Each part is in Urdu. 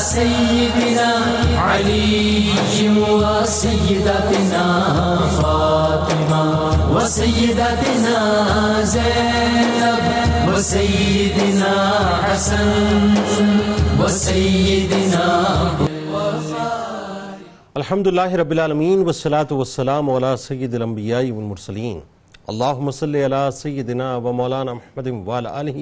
سيدنا علي وسيدتنا فاطمة وسيدتنا زينب وسيدنا حسن وسيدنا الحمدللہ رب العالمین والصلاة والسلام علی سید الانبیاء والمرسلین اللہم صلی علی سیدنا و مولانا محمد وعلی آلہ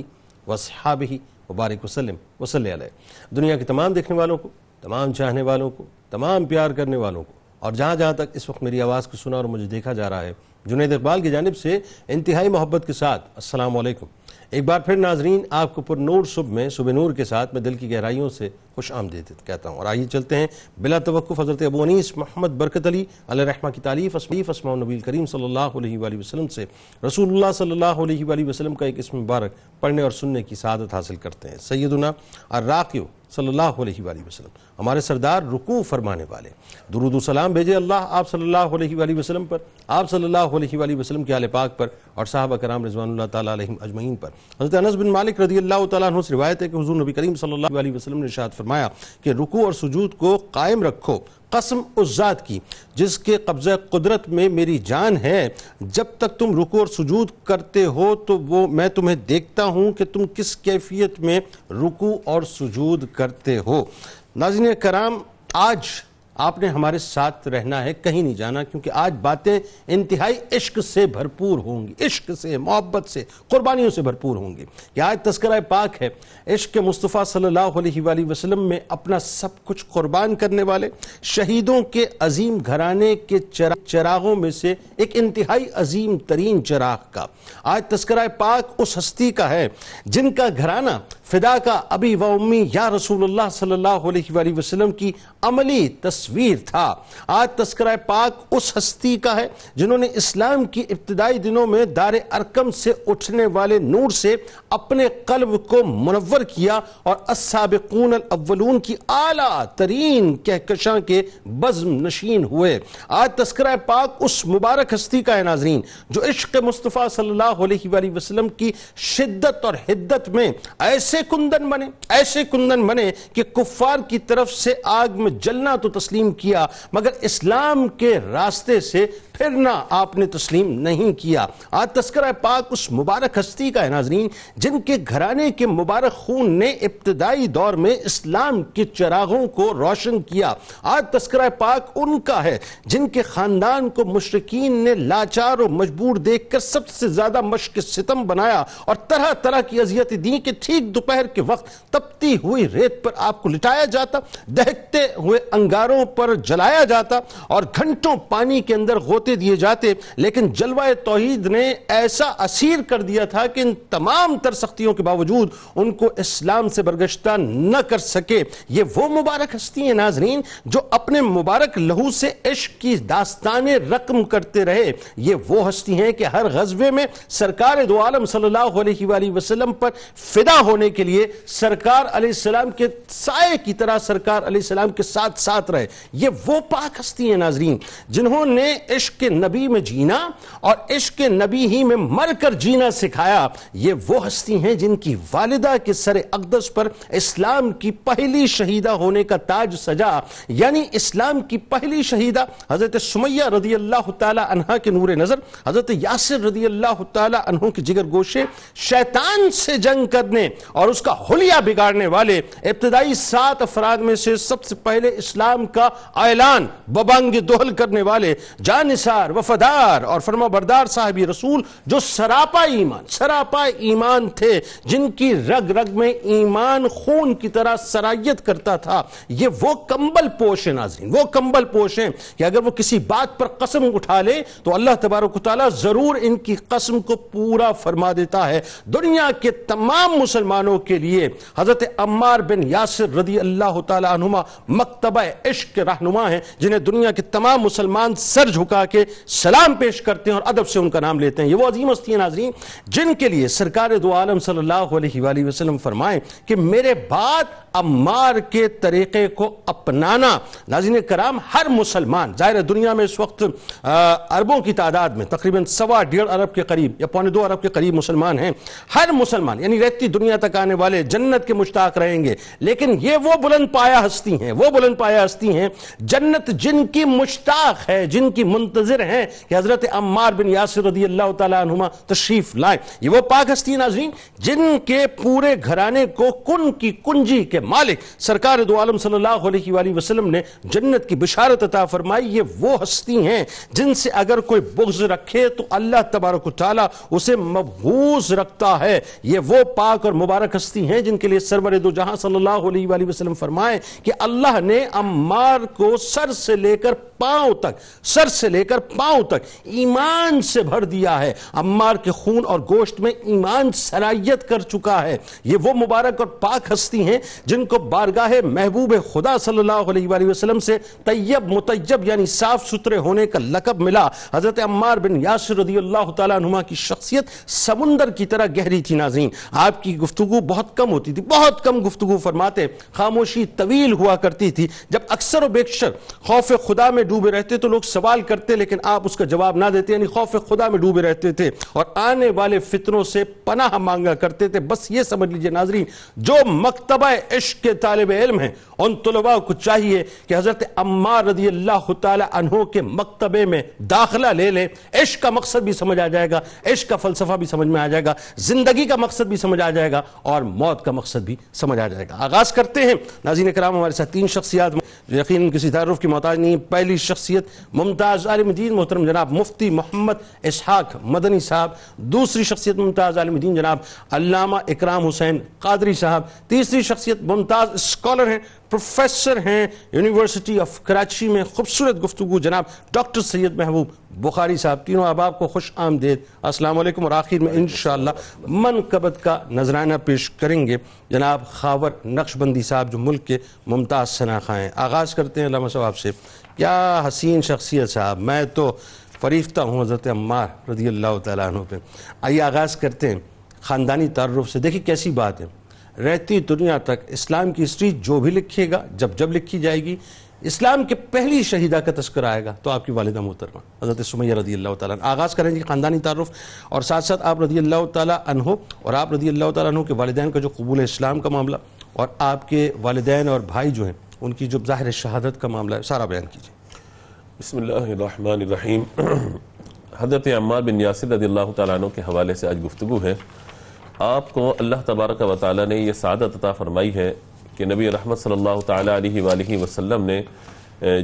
واصحابہ وبارک وسلم وصلی علیہ۔ دنیا کے تمام دیکھنے والوں کو، تمام چاہنے والوں کو، تمام پیار کرنے والوں کو، اور جہاں جہاں تک اس وقت میری آواز کو سنا اور مجھے دیکھا جا رہا ہے، جنید اقبال کی جانب سے انتہائی محبت کے ساتھ السلام علیکم۔ ایک بار پھر ناظرین، آپ کو پر نور صبح میں صبح نور کے ساتھ میں دل کی گہرائیوں سے خوش آمدید کہتا ہوں، اور آئیے چلتے ہیں بلا توقف حضرت ابو انیس محمد برکت علی علیہ رحمہ کی تعلیف اسماء النبی کریم صلی اللہ علیہ وآلہ وسلم سے رسول اللہ صلی اللہ علیہ وآلہ وسلم کا ایک اسم مبارک پڑھنے اور سننے کی سعادت حاصل کرتے ہیں۔ سیدنا الراقی صلی اللہ علیہ وآلہ وسلم، ہمارے سردار رکوع فرمانے والے، درود و سلام بھیجے اللہ آپ صلی اللہ علیہ وآلہ وسلم پر، آپ صلی اللہ علیہ وآلہ وسلم کے آل پاک پر اور صحابہ کرام رضوان اللہ تعالیٰ علیہم اجمعین پر۔ حضرت انس بن مالک رضی اللہ تعالیٰ عنہ سے روایت ہے کہ حضور نبی کریم صلی اللہ علیہ وسلم نے ارشاد فرمایا کہ رکوع اور سجود کو قائم رکھو، قسم اس ذات کی جس کے قبضہ قدرت میں میری جان ہے، جب تک تم رکوع اور سجود کرتے ہو تو میں تمہیں دیکھتا ہوں کہ تم کس کیفیت میں رکوع اور سجود کرتے ہو۔ ناظرین کرام، آج آپ نے ہمارے ساتھ رہنا ہے، کہیں نہیں جانا، کیونکہ آج باتیں انتہائی عشق سے بھرپور ہوں گی، عشق سے، محبت سے، قربانیوں سے بھرپور ہوں گی کہ آج تذکرہ پاک ہے عشق مصطفیٰ صلی اللہ علیہ وآلہ وسلم میں اپنا سب کچھ قربان کرنے والے شہیدوں کے عظیم گھرانے کے چراغوں میں سے ایک انتہائی عظیم ترین چراغ کا۔ آج تذکرہ پاک اس ہستی کا ہے جن کا گھرانہ فدا کا ابی و امی یا رسول اللہ صلی اللہ علیہ وآلہ وسلم کی عملی تصویر تھا۔ آج تذکرہ پاک اس ہستی کا ہے جنہوں نے اسلام کی ابتدائی دنوں میں دار ارقم سے اٹھنے والے نور سے اپنے قلب کو منور کیا اور السابقون الاولون کی اعلیٰ ترین کہکشاں کے بزم نشین ہوئے۔ آج تذکرہ پاک اس مبارک ہستی کا ہے ناظرین جو عشق مصطفیٰ صلی اللہ علیہ وآلہ وسلم کی شدت اور حدت میں ایسے کندن بنے کہ کفار کی طرف سے آگ میں جلنا تو تسلیم کیا مگر اسلام کے راستے سے پھرنا آپ نے تسلیم نہیں کیا۔ آج تذکرہ پاک اس مبارک ہستی کا ہے ناظرین جن کے گھرانے کے مبارک خون نے ابتدائی دور میں اسلام کے چراغوں کو روشن کیا۔ آج تذکرہ پاک ان کا ہے جن کے خاندان کو مشرکین نے لاچار و مجبور دیکھ کر سب سے زیادہ مشق ستم بنایا اور طرح طرح کی اذیت دی کہ ٹھیک دوپہر کے وقت تپتی ہوئی ریت پر آپ کو لٹایا جاتا، دہکتے ہوئے انگاروں پر جلایا جاتا اور گھنٹوں پانی کے اندر غوطے دیے جاتے، لیکن جلوہ توحید نے ایسا اسیر کر دیا تھا کہ ان تمام تر سختیوں کے باوجود ان کو اسلام سے برگشتہ نہ کر سکے۔ یہ وہ مبارک ہستی ہیں ناظرین جو اپنے مبارک لہو سے عشق کی داستانیں رقم کرتے رہے۔ یہ وہ ہستی ہیں کہ ہر غزوے میں سرکار دو عالم صلی اللہ علیہ وآلہ وسلم پر فدا ہونے کے لیے سرکار علیہ السلام کے سائے کی طرح سرکار علیہ السلام کے ساتھ رہے۔ یہ وہ پاک ہستی ہیں ناظرین جنہوں نے عشق نبی میں جینا اور عشق نبی ہی میں مر کر جینا سکھایا۔ یہ وہ ہستی ہیں جن کی والدہ کے سر اقدس پر اسلام کی پہلی شہیدہ ہونے کا تاج سجا، یعنی اسلام کی پہلی شہیدہ حضرت سمیہ رضی اللہ تعالی عنہ کے نور نظر، حضرت یاسر رضی اللہ تعالی عنہ کے جگر گوشے، شیطان سے جنگ کرنے اور اس کا حلیہ بگاڑنے والے ابتدائی 7 افراد میں سے سب سے پہلے اسلام کا اعلان ببانگ دہل کرنے والے جانثار، وفادار اور فرما بردار صاحبی رسول جو سراپا ایمان تھے، جن کی رگ رگ میں ایمان خون کی طرح سرایت کرتا تھا۔ یہ وہ کمبل پوش ہیں ناظرین، وہ کمبل پوش ہیں کہ اگر وہ کسی بات پر قسم اٹھا لے تو اللہ تبارک و تعالیٰ ضرور ان کی قسم کو پورا فرما دیتا ہے۔ دنیا کے تمام مسلمانوں کے لیے حضرت عمار بن یاسر رضی اللہ تعالی عنہما مکتبہ عشق کے رہنما ہیں جنہیں دنیا کے تمام مسلمان سر جھکا کے سلام پیش کرتے ہیں اور ادب سے ان کا نام لیتے ہیں۔ یہ وہ عظیم ہستی ہیں ناظرین جن کے لیے سرکار دو عالم صلی اللہ علیہ وآلہ وسلم فرمائیں کہ میرے بعد عمار کے طریقے کو اپنانا۔ ناظرین کرام، ہر مسلمان، ظاہر دنیا میں اس وقت اربوں کی تعداد میں تقریباً 1.25 ارب کے قریب یا 1.25 ارب کے قریب مسلمان ہیں۔ ہر مسلمان یعنی رہتی دنیا تک آنے والے جنت کے مشتاق رہیں گے، لیکن یہ وہ بلند پایہ ہستی ہیں، وہ بلند پایہ ہستی ہیں جنت جن کی مشتاق ہے، جن کی منتظر ہیں کہ حضرت عمار بن یاسر رضی اللہ تعالیٰ عنہما تشریف لائیں۔ یہ وہ پاک ہستی ناظرین جن کے پورے گھرانے کو کن کی کنجی کے مالک سرکار دو عالم صلی اللہ علیہ وآلہ وسلم نے جنت کی بشارت عطا فرمائی۔ یہ وہ ہستی ہیں جن سے اگر کوئی بغض رکھے تو اللہ تبارک و تعالیٰ اسے مبغوض رکھتا ہے۔ یہ وہ پاک اور مبارک ہستی ہیں جن کے لیے سرور دو جہاں صلی اللہ علیہ وآلہ وسلم فرمائے کہ اللہ نے عمار کو سر سے لے کر پاؤں تک ایمان سے بھر دیا ہے۔ عمار کے خون اور گوشت میں ایمان سرایت کر چکا ہے۔ یہ وہ مبارک اور پاک ہستی ہیں جن کو بارگاہ محبوب خدا صلی اللہ علیہ وآلہ وسلم سے طیب مطیب یعنی صاف ستھرے ہونے کا لقب ملا۔ حضرت عمار بن یاسر رضی اللہ تعالیٰ عنہما کی شخصیت سمندر کی طرح گہری تھی ناظرین۔ آپ کی گفتگو بہت کم ہوتی تھی، بہت کم گفتگو فرماتے، خاموشی طویل ہوا کرتی تھی۔ جب اکثر و بیشتر خوف خدا میں ڈوبے رہتے تو لوگ سوال کرتے لیکن آپ اس کا جواب نہ دیتے، یعنی خوف خدا میں ڈوبے رہتے تھے اور آنے والے فتنوں سے پناہ مانگا کرتے تھے۔ بس یہ سمجھ لیجئے ناظرین، جو مکتبہ عشق کے طالب علم ہیں ان طلباء کو چاہیے کہ حضرت عمار رضی اللہ تعالی عنہ کے مکتبے میں داخلہ لے لیں۔ عشق کا مقصد بھی سمجھ آ جائے گا، عشق کا فلسفہ بھی سمجھ میں آ جائے گا، زندگی کا مقصد بھی سمجھ آ جائے گا اور موت کا مقصد بھی سمجھ آ جائے گا۔ آغاز کرتے ہیں ناظرین کرام، ہمارے ساتھ 3 شخصیات یقیناً کسی تعارف کی محتاج نہیں۔ پہلی شخصیت ممتاز عالم دین محترم جناب مفتی محمد اسحاق مدنی صاحب، دوسری شخصیت ممتاز عالم دین جناب علامہ اکرام حسین قادری صاحب، تیسری شخصیت ممتاز اسکالر ہیں، پروفیسر ہیں یونیورسٹی آف کراچی میں، خوبصورت گفتگو جناب ڈاکٹر سید محبوب بخاری صاحب۔ تینوں احباب کو خوش آمدید، السلام علیکم۔ اور آخر میں انشاءاللہ منقبت کا نذرانہ پیش کریں گے جناب خاور نقشبندی صاحب جو ملک کے ممتاز شناخواں ہیں۔ آغاز کرتے ہیں علامہ صاحب سے۔ کیا حسین شخصیت صاحب، میں تو فریفتہ ہوں حضرت عمار رضی اللہ تعالیٰ عنہ پہ۔ آئیے آغاز کرتے ہیں خاندانی تعارف سے۔ دیکھیں کیسی بات ہے، رہتی دنیا تک اسلام کی ہسٹری جو بھی لکھے گا، جب لکھی جائے گی، اسلام کے پہلی شہیدہ کا تذکرہ آئے گا تو آپ کی والدہ محترمہ حضرت سمیہ رضی اللہ تعالیٰ عنہ۔ آغاز کریں جی خاندانی تعارف اور ساتھ ساتھ آپ رضی اللہ تعالیٰ عنہ اور آپ رضی اللہ تعالیٰ عنہ کے والدین کا جو قبول اسلام کا معاملہ اور آپ کے والدین اور بھائی جو ہیں ان کی جو ظاہر شہادت کا معاملہ ہے، سارا بیان کیجیے۔ بسم اللہ الرحمن الرحیم۔ حضرت عمار بن یاسر رضی اللہ تعالیٰ عنہ کے حوالے سے آج گفتگو ہے۔ آپ کو اللہ تبارک و تعالیٰ نے یہ سعادت عطا فرمائی ہے کہ نبی رحمت صلی اللہ تعالیٰ علیہ وآلہ وسلم نے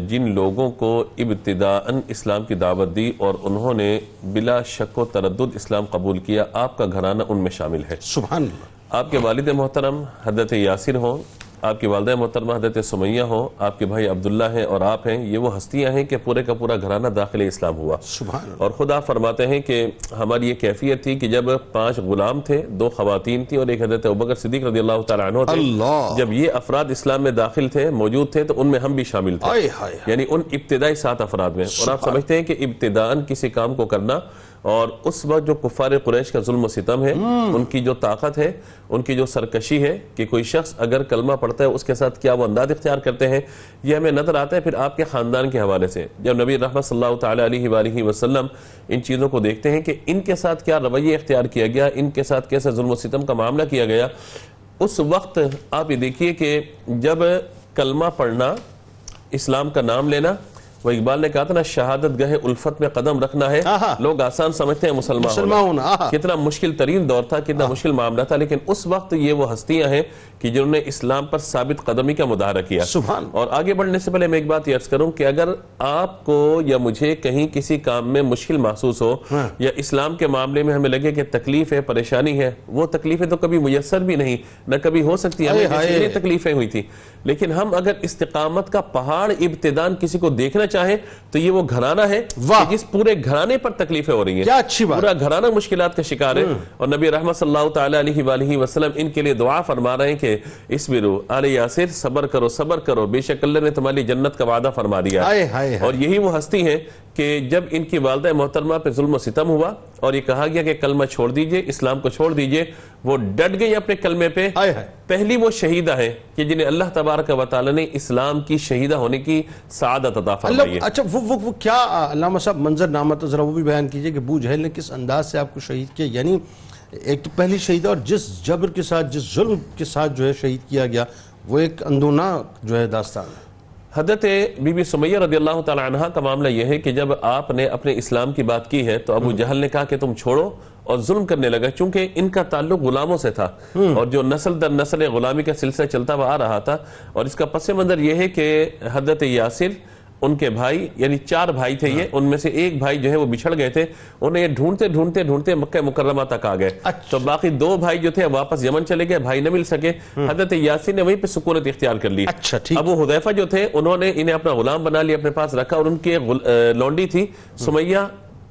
جن لوگوں کو ابتداءً اسلام کی دعوت دی اور انہوں نے بلا شک و تردد اسلام قبول کیا، آپ کا گھرانہ ان میں شامل ہے۔ سبحان اللہ۔ آپ کے والد محترم حضرت یاسر ہوں، آپ کی والدہ محترمہ حضرت سمیہ ہوں، آپ کے بھائی عبداللہ ہیں اور آپ ہیں، یہ وہ ہستیاں ہیں کہ پورے کا پورا گھرانہ داخل اسلام ہوا۔ سبحان اللہ۔ اور خدا فرماتے ہیں کہ ہماری یہ کیفیت تھی کہ جب 5 غلام تھے، 2 خواتین تھیں اور ایک حضرت ابوبکر صدیق رضی اللہ تعالیٰ عنہ تھے، جب یہ افراد اسلام میں داخل تھے، موجود تھے، تو ان میں ہم بھی شامل تھے، یعنی ان ابتدائی 7 افراد میں۔ اور آپ سمجھتے ہیں کہ ابتداءً کسی کام کو کرنا اور اس وقت جو کفار قریش کا ظلم و ستم ہے، ان کی جو طاقت ہے، ان کی جو سرکشی ہے کہ کوئی شخص اگر کلمہ پڑھتا ہے اس کے ساتھ کیا وہ انداز اختیار کرتے ہیں، یہ ہمیں نظر آتا ہے پھر آپ کے خاندان کے حوالے سے۔ جب نبی رحمت صلی اللہ تعالیٰ علیہ وآلہ وسلم ان چیزوں کو دیکھتے ہیں کہ ان کے ساتھ کیا رویہ اختیار کیا گیا، ان کے ساتھ کیسے ظلم و ستم کا معاملہ کیا گیا، اس وقت آپ یہ دیکھیے کہ جب کلمہ پڑھنا، اسلام کا نام لینا، وہ اقبال نے کہا تھا نا، شہادت گاہ الفت میں قدم رکھنا ہے، لوگ آسان سمجھتے ہیں مسلمان ہونا، کتنا مشکل ترین دور تھا، کتنا مشکل معاملہ تھا، لیکن اس وقت یہ وہ ہستیاں ہیں کہ جنہوں نے اسلام پر ثابت قدمی کا مظاہرہ کیا۔ اور آگے بڑھنے سے پہلے میں ایک بات یہ عرض کروں کہ اگر آپ کو یا مجھے کہیں کسی کام میں مشکل محسوس ہو یا اسلام کے معاملے میں ہمیں لگے کہ تکلیف ہے، پریشانی ہے، وہ تکلیفیں تو کبھی میسر بھی نہیں، نہ کبھی ہو سکتی، ہمیں کتنی تکلیفیں ہوئی تھی، لیکن ہم اگر استقامت کا پہاڑ ابتداً کسی کو دیکھنا چاہیں تو یہ وہ گھرانہ ہے جس پورے گھرانے پر تکلیفیں ہو رہی ہیں، پورا گھرانہ مشکلات کا شکار ہے، اور نبی رحمت صلی اللہ تعالیٰ علیہ وآلہ وسلم ان کے لیے دعا فرما رہے ہیں کہ اسبرو آل یاسر، صبر کرو صبر کرو، بے شک اللہ نے تمہاری جنت کا وعدہ فرما دیا ہے۔ اور یہی وہ ہستی ہیں کہ جب ان کی والدہ محترمہ پہ ظلم و ستم ہوا اور یہ کہا گیا کہ کلمہ چھوڑ دیجئے، اسلام کو چھوڑ دیجئے، وہ ڈٹ گئی اپنے کلمے پہ. پہلی وہ شہیدہ ہے کہ جنہیں اللہ تبارک و تعالی نے اسلام کی شہیدہ ہونے کی سعادت عطا فرمائی ہے. اچھا وہ کیا علامہ صاحب منظر نامہ تو ذرا وہ بھی بیان کیجئے کہ ابو جہل نے کس انداز سے آپ کو شہید کیا؟ یعنی ایک تو پہلی شہیدہ، اور جس جبر کے ساتھ، جس ظلم کے ساتھ جو ہے شہید کیا گیا، وہ ایک اندوناک جو ہے داستان ہے. حضرت بی بی سمیہ رضی اللہ تعالی عنہ کا معاملہ یہ ہے کہ جب آپ نے اپنے اسلام کی بات کی ہے تو ابو جہل نے کہا کہ تم چھوڑو، اور ظلم کرنے لگا، چونکہ ان کا تعلق غلاموں سے تھا اور جو نسل در نسل غلامی کا سلسلہ چلتا ہوا آ رہا تھا. اور اس کا پس منظر یہ ہے کہ حضرت یاسر، ان کے بھائی، یعنی 4 بھائی تھے یہ، ان میں سے ایک بھائی جو ہے وہ بچھڑ گئے تھے، انہیں یہ ڈھونڈتے ڈھونڈتے ڈھونڈتے مکہ مکرمہ تک آ گئے. تو باقی 2 بھائی جو تھے واپس یمن چلے گئے، بھائی نہ مل سکے. حضرت یاسر نے وہیں پہ سکونت اختیار کر لی. ابو حذیفہ جو تھے انہوں نے انہیں اپنا غلام بنا لیا، اپنے پاس رکھا، اور ان کی لونڈی تھی سمیہ،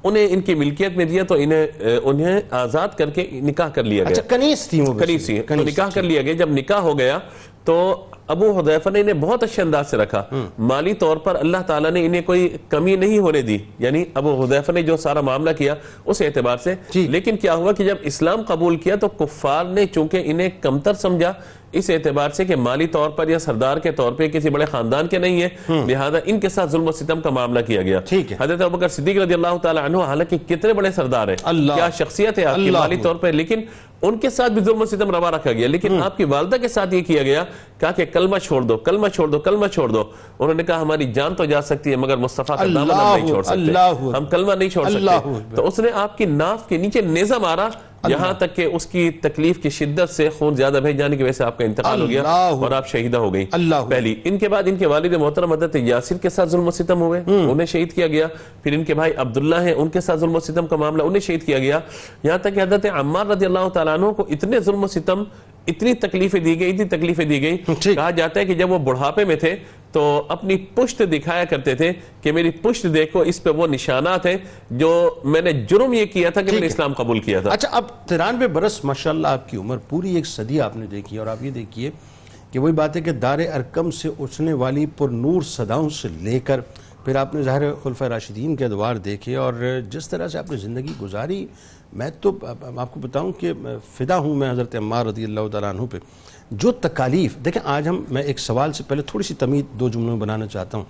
انہیں ان کی ملکیت میں دیا، تو انہیں آزاد کر کے نکاح کر لیا گیا. کنیز تھی وہ، کنیز تھی، تو نکاح کر لیا گیا. جب نکاح ہو گیا تو ابو حذیفہ نے انہیں بہت اچھے انداز سے رکھا. مالی طور پر اللہ تعالیٰ نے انہیں کوئی کمی نہیں ہونے دی، یعنی ابو حذیفہ نے جو سارا معاملہ کیا اس اعتبار سے. لیکن کیا ہوا کہ جب اسلام قبول کیا تو کفار نے چونکہ انہیں کمتر سمجھا اس اعتبار سے کہ مالی طور پر یا سردار کے طور پہ کسی بڑے خاندان کے نہیں ہے، لہذا ان کے ساتھ ظلم و ستم کا معاملہ کیا گیا. حضرت ابوبکر صدیق رضی اللہ تعالی عنہ حالانکہ کتنے بڑے سردار ہیں، کیا شخصیت ہے آپ کی مالی طور پر، لیکن ان کے ساتھ بھی ظلم و ستم روا رکھا گیا. لیکن آپ کی والدہ کے ساتھ یہ کیا گیا، کہا کہ کلمہ چھوڑ دو، کلمہ چھوڑ دو، کلمہ چھوڑ دو. انہوں نے کہا ہماری جان تو جا سکتی ہے مگر مصطفیٰ کا دامن ہم نہیں چھوڑ سکتے، ہم کلمہ نہیں چھوڑ سکتے. تو اس نے آپ کی ناف کے نیچے نیزہ مارا، یہاں تک کہ اس کی تکلیف کی شدت سے خون زیادہ بہہ جانے کی وجہ سے آپ کا انتقال ہو گیا اور آپ شہیدہ ہو گئی. پہلی ان کے بعد ان کے والد محترم حضرت یاسر کے ساتھ ظلم و ستم ہوئے، انہیں شہید کیا گیا. پھر ان کے بھائی عبداللہ ہیں، ان کے ساتھ ظلم و ستم کا معاملہ، انہیں شہید کیا گیا. یہاں تک کہ حضرت عمار رضی اللہ تعالیٰ عنہ کو اتنے ظلم و ستم، اتنی تکلیفیں دی گئی، کہا جاتا ہے کہ جب وہ بڑھاپے میں تھے تو اپنی پشت دکھایا کرتے تھے کہ میری پشت دیکھو، اس پہ وہ نشانات ہیں جو میں نے جرم یہ کیا تھا کہ میں نے اسلام قبول کیا تھا. اچھا، اب 93 برس ماشاءاللہ آپ کی عمر، پوری ایک صدی آپ نے دیکھی، اور آپ یہ دیکھیے کہ وہی بات ہے کہ دار ارکم سے اٹھنے والی پر نور صداؤں سے لے کر پھر آپ نے ظاہر خلفائے راشدین کے ادوار دیکھے، اور جس طرح سے آپ نے زندگی گزاری، میں تو آپ کو بتاؤں کہ فدا ہوں میں حضرت عمار رضی اللہ تعالیٰ عنہ پہ. جو تکالیف دیکھیں، آج میں ایک سوال سے پہلے تھوڑی سی تمہید 2 جملوں میں بنانا چاہتا ہوں.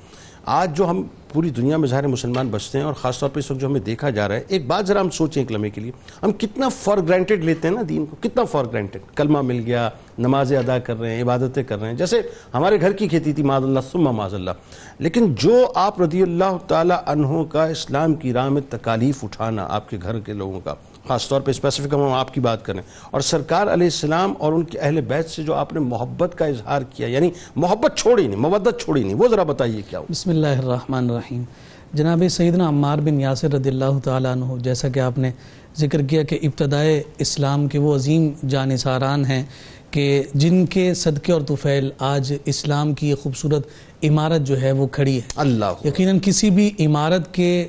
آج جو ہم پوری دنیا میں ظاہر مسلمان بچتے ہیں، اور خاص طور پہ اس وقت جو ہمیں دیکھا جا رہا ہے، ایک بات ذرا ہم سوچیں ایک لمحے کے لیے، ہم کتنا فار گرانٹیڈ لیتے ہیں نا دین کو، کتنا فار گرانٹیڈ. کلمہ مل گیا، نمازیں ادا کر رہے ہیں، عبادتیں کر رہے ہیں، جیسے ہمارے گھر کی کھیتی تھی، معاذ اللہ ثم معاذ اللہ. لیکن جو آپ رضی اللہ تعالی عنہ کا اسلام کی راہ میں تکالیف اٹھانا، آپ کے گھر کے لوگوں کا، خاص طور پہ اسپیسیفک ہم آپ کی بات کریں، اور سرکار علیہ السلام اور ان کے اہل بیت سے جو آپ نے محبت کا اظہار کیا، یعنی محبت چھوڑی نہیں، مودت چھوڑی نہیں، وہ ذرا بتائیے کیا ہو. بسم اللہ الرحمن الرحیم. جناب سیدنا عمار بن یاسر رضی اللہ تعالیٰ عنہ، جیسا کہ آپ نے ذکر کیا کہ ابتدائے اسلام کے وہ عظیم جانثاران ہیں کہ جن کے صدقے اور طفیل آج اسلام کی یہ خوبصورت عمارت جو ہے وہ کھڑی ہے. اللہ یقیناً کسی بھی عمارت کے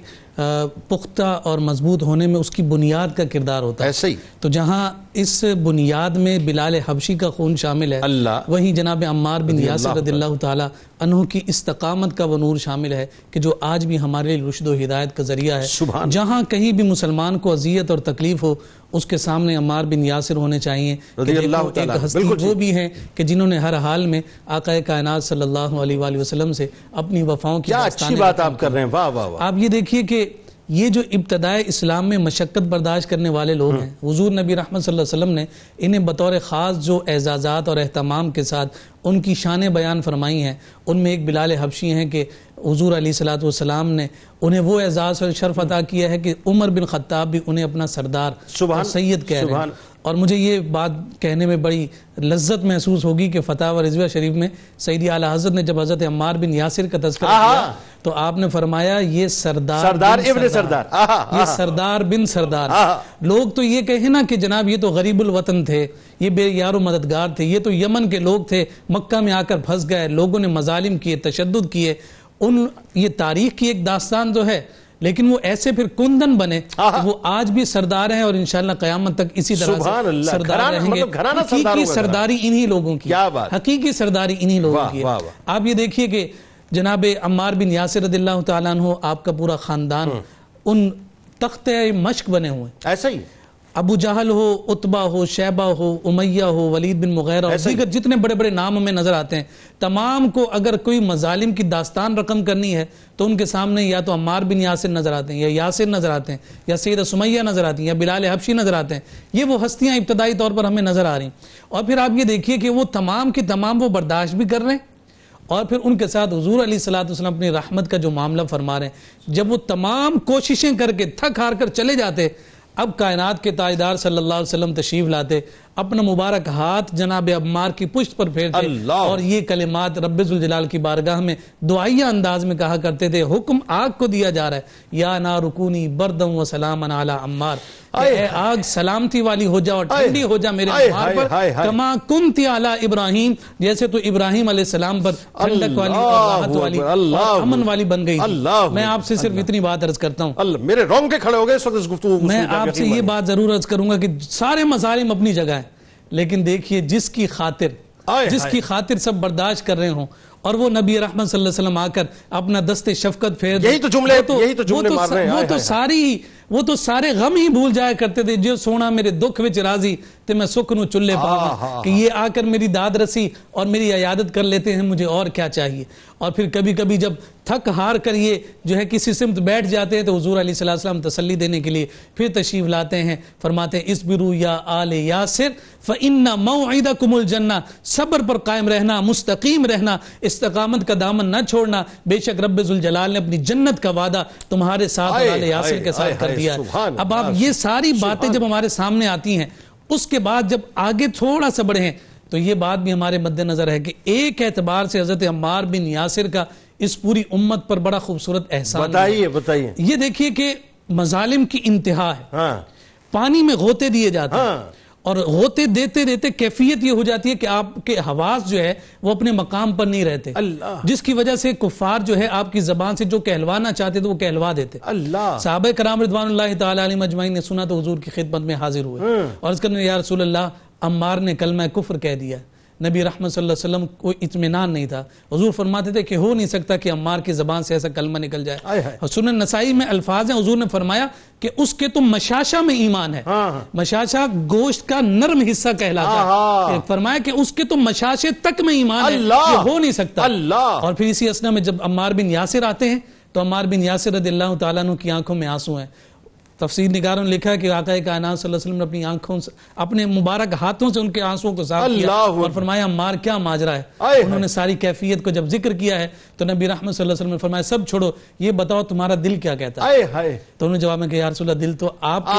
پختہ اور مضبوط ہونے میں اس کی بنیاد کا کردار ہوتا ہے. ایسے ہی تو جہاں اس بنیاد میں بلال حبشی کا خون شامل ہے، وہیں جناب عمار بن یاسر رضی اللہ تعالیٰ عنہ کی استقامت کا وہ نور شامل ہے کہ جو آج بھی ہمارے لیے رشد و ہدایت کا ذریعہ ہے. جہاں کہیں بھی مسلمان کو اذیت اور تکلیف ہو، اس کے سامنے عمار بن یاسر ہونے چاہیے کہ ایک ہستی وہ بھی ہیں کہ جنہوں نے ہر حال میں آقا کائنات صلی اللہ علیہ وآلہ وسلم سے اپنی وفاؤں کی اچھی بات آپ کر رہے ہیں. واہ واہ. آپ یہ دیکھیے کہ یہ جو ابتدائے اسلام میں مشقت برداشت کرنے والے لوگ ہیں، حضور نبی رحمت صلی اللہ علیہ وسلم نے انہیں بطور خاص جو اعزازات اور اہتمام کے ساتھ ان کی شانیں بیان فرمائی ہیں. ان میں ایک بلال حبشی ہیں کہ حضور علیہ السلام نے انہیں وہ اعزاز اور شرف عطا کیا ہے کہ عمر بن خطاب بھی انہیں اپنا سردار اور سید کہہ رہے ہیں. اور مجھے یہ بات کہنے میں بڑی لذت محسوس ہوگی کہ فتح و رضویہ شریف میں سیدی اعلیٰ حضرت نے جب حضرت عمار بن یاسر کا تذکرہ کیا تو آپ نے فرمایا یہ سردار ابن سردار، یہ سردار بن سردار. لوگ تو یہ کہیں نا کہ جناب یہ تو غریب الوطن تھے، یہ بے یار و مددگار تھے، یہ تو یمن کے لوگ تھے، مکہ میں آ کر پھنس گئے، لوگوں نے مظالم کیے، تشدد کیے. یہ تاریخ کی ایک داستان تو ہے، لیکن وہ ایسے پھر کندن بنے وہ آج بھی سردار ہیں اور انشاءاللہ قیامت تک اسی طرح سے سردار رہیں گے. حقیقی سرداری انہی لوگوں کی، حقیقی سرداری انہی لوگوں کی. آپ یہ دیکھیے کہ جناب عمار بن یاسر رضی اللہ تعالیٰ عنہ، آپ کا پورا خاندان ان تخت مشق بنے ہوئے ہیں. ایسا ہی ابو جہل ہو، عتبہ ہو، شیبہ ہو، امیہ ہو، ولید بن مغیرہ ہو، دیگر جتنے بڑے بڑے نام ہمیں نظر آتے ہیں، تمام کو اگر کوئی مظالم کی داستان رقم کرنی ہے تو ان کے سامنے یا تو عمار بن یاسر نظر آتے ہیں، یا یاسر نظر آتے ہیں، یا سیدہ سمیہ نظر آتی ہیں، یا بلال حبشی نظر آتے ہیں. یہ وہ ہستیاں ابتدائی طور پر ہمیں نظر آ رہی ہیں. اور پھر آپ یہ دیکھیے کہ وہ تمام کے تمام وہ برداشت بھی کر رہے ہیں، اور پھر ان کے ساتھ حضور علیہ الصلوۃ والسلام اپنی رحمت کا جو معاملہ فرما رہے ہیں. جب وہ تمام کوششیں کر کے تھک ہار کر چلے جاتے، اب کائنات کے تاجدار صلی اللہ علیہ وسلم تشریف لاتے، اپنا مبارک ہاتھ جناب عمار کی پشت پر پھیرتے اور یہ کلمات رب ذوالجلال کی بارگاہ میں دعائیہ انداز میں کہا کرتے تھے. حکم آگ کو دیا جا رہا ہے، یا نار کونی بردم و سلاما علی عمار، اے آگ سلامتی والی ہو جا اور ٹھنڈی ہو جا میرے عمار پر، کما کنتی علی ابراہیم، جیسے تو ابراہیم علیہ السلام پر ٹھنڈک والی اور راحت والی اور امن والی بن گئی. میں آپ سے صرف اتنی بات عرض کرتا ہوں، میرے رونگٹے کھڑے ہو گئے اس وقت اس گفتگو. میں آپ سے یہ بات ضرور عرض کروں گا کہ سارے مظالم اپنی جگہ ہیں، لیکن دیکھیے جس کی خاطر سب برداشت کر رہے ہوں، اور وہ نبی رحمت صلی اللہ علیہ وسلم آ کر اپنا دست شفقت پھیر یہی تو جملے مار رہے ہیں. وہ تو سارے غم ہی بھول جایا کرتے تھے. جو سونا میرے دکھ وچ راضی تے میں سکھ نو چلے پاواں، کہ یہ آ کر میری داد رسی اور میری عیادت کر لیتے ہیں، مجھے اور کیا چاہیے. اور پھر کبھی کبھی جب تھک ہار کر یہ جو ہے کسی سمت بیٹھ جاتے ہیں تو حضور علیہ السلام تسلی دینے کے لیے پھر تشریف لاتے ہیں، فرماتے ہیں اصبروا یا آل یاسر فإن موعدکم الجنہ، صبر پر قائم رہنا، مستقیم رہنا، استقامت کا دامن نہ چھوڑنا، بے شک رب ذوالجلال نے اپنی جنت کا وعدہ تمہارے ساتھ آل یاسر کے ساتھ کر دیا ہے. اب آپ یہ ساری باتیں جب ہمارے سامنے آتی ہیں، اس کے بعد جب آگے تھوڑا سا بڑھیں تو یہ بات بھی ہمارے مد نظر ہے کہ ایک اعتبار سے حضرت عمار بن یاسر کا اس پوری امت پر بڑا خوبصورت احسان. بتائیے یہ دیکھیے کہ مظالم کی انتہا ہے، پانی میں غوطے دیے جاتے ہیں، اور غوطے دیتے دیتے کیفیت یہ ہو جاتی ہے کہ آپ کے حواس جو ہے وہ اپنے مقام پر نہیں رہتے، جس کی وجہ سے کفار جو ہے آپ کی زبان سے جو کہلوانا چاہتے تھے وہ کہلوا دیتے. صحابہ کرام رضوان اللہ تعالی علیہم اجمعین نے سنا تو حضور کی خدمت میں حاضر ہوئے اور اس کرنے یا رسول اللہ عمار نے کلمہ کفر کہہ دیا. نبی رحمت صلی اللہ علیہ وسلم کو اطمینان نہیں تھا. حضور فرماتے تھے کہ ہو نہیں سکتا کہ عمار کی زبان سے ایسا کلمہ نکل جائے. سنن نسائی میں الفاظ ہیں، حضور نے فرمایا کہ اس کے تو مشاشہ میں ایمان ہے. مشاشہ گوشت کا نرم حصہ کہلاتا ہے، فرمایا کہ اس کے تو مشاشے تک میں ایمان ہے، یہ ہو نہیں سکتا. اور پھر اسی اسنا میں جب عمار بن یاسر آتے ہیں تو عمار بن یاسر رضی اللہ تعالیٰ عنہ کی آنکھوں میں آنسو ہیں. تفسیر نگاروں نے لکھا ہے کہ آقا کائنات صلی اللہ علیہ وسلم نے اپنی آنکھوں سے، اپنے مبارک ہاتھوں سے ان کے آنسوں کو صاف کیا اور فرمایا عمار کیا ماجرا ہے. انہوں نے ساری کیفیت کو جب ذکر کیا ہے تو نبی رحمت صلی اللہ علیہ وسلم نے فرمایا سب چھوڑو، یہ بتاؤ تمہارا دل کیا کہتا ہے. تو انہوں نے جواب میں کہ یا رسول اللہ دل تو آپ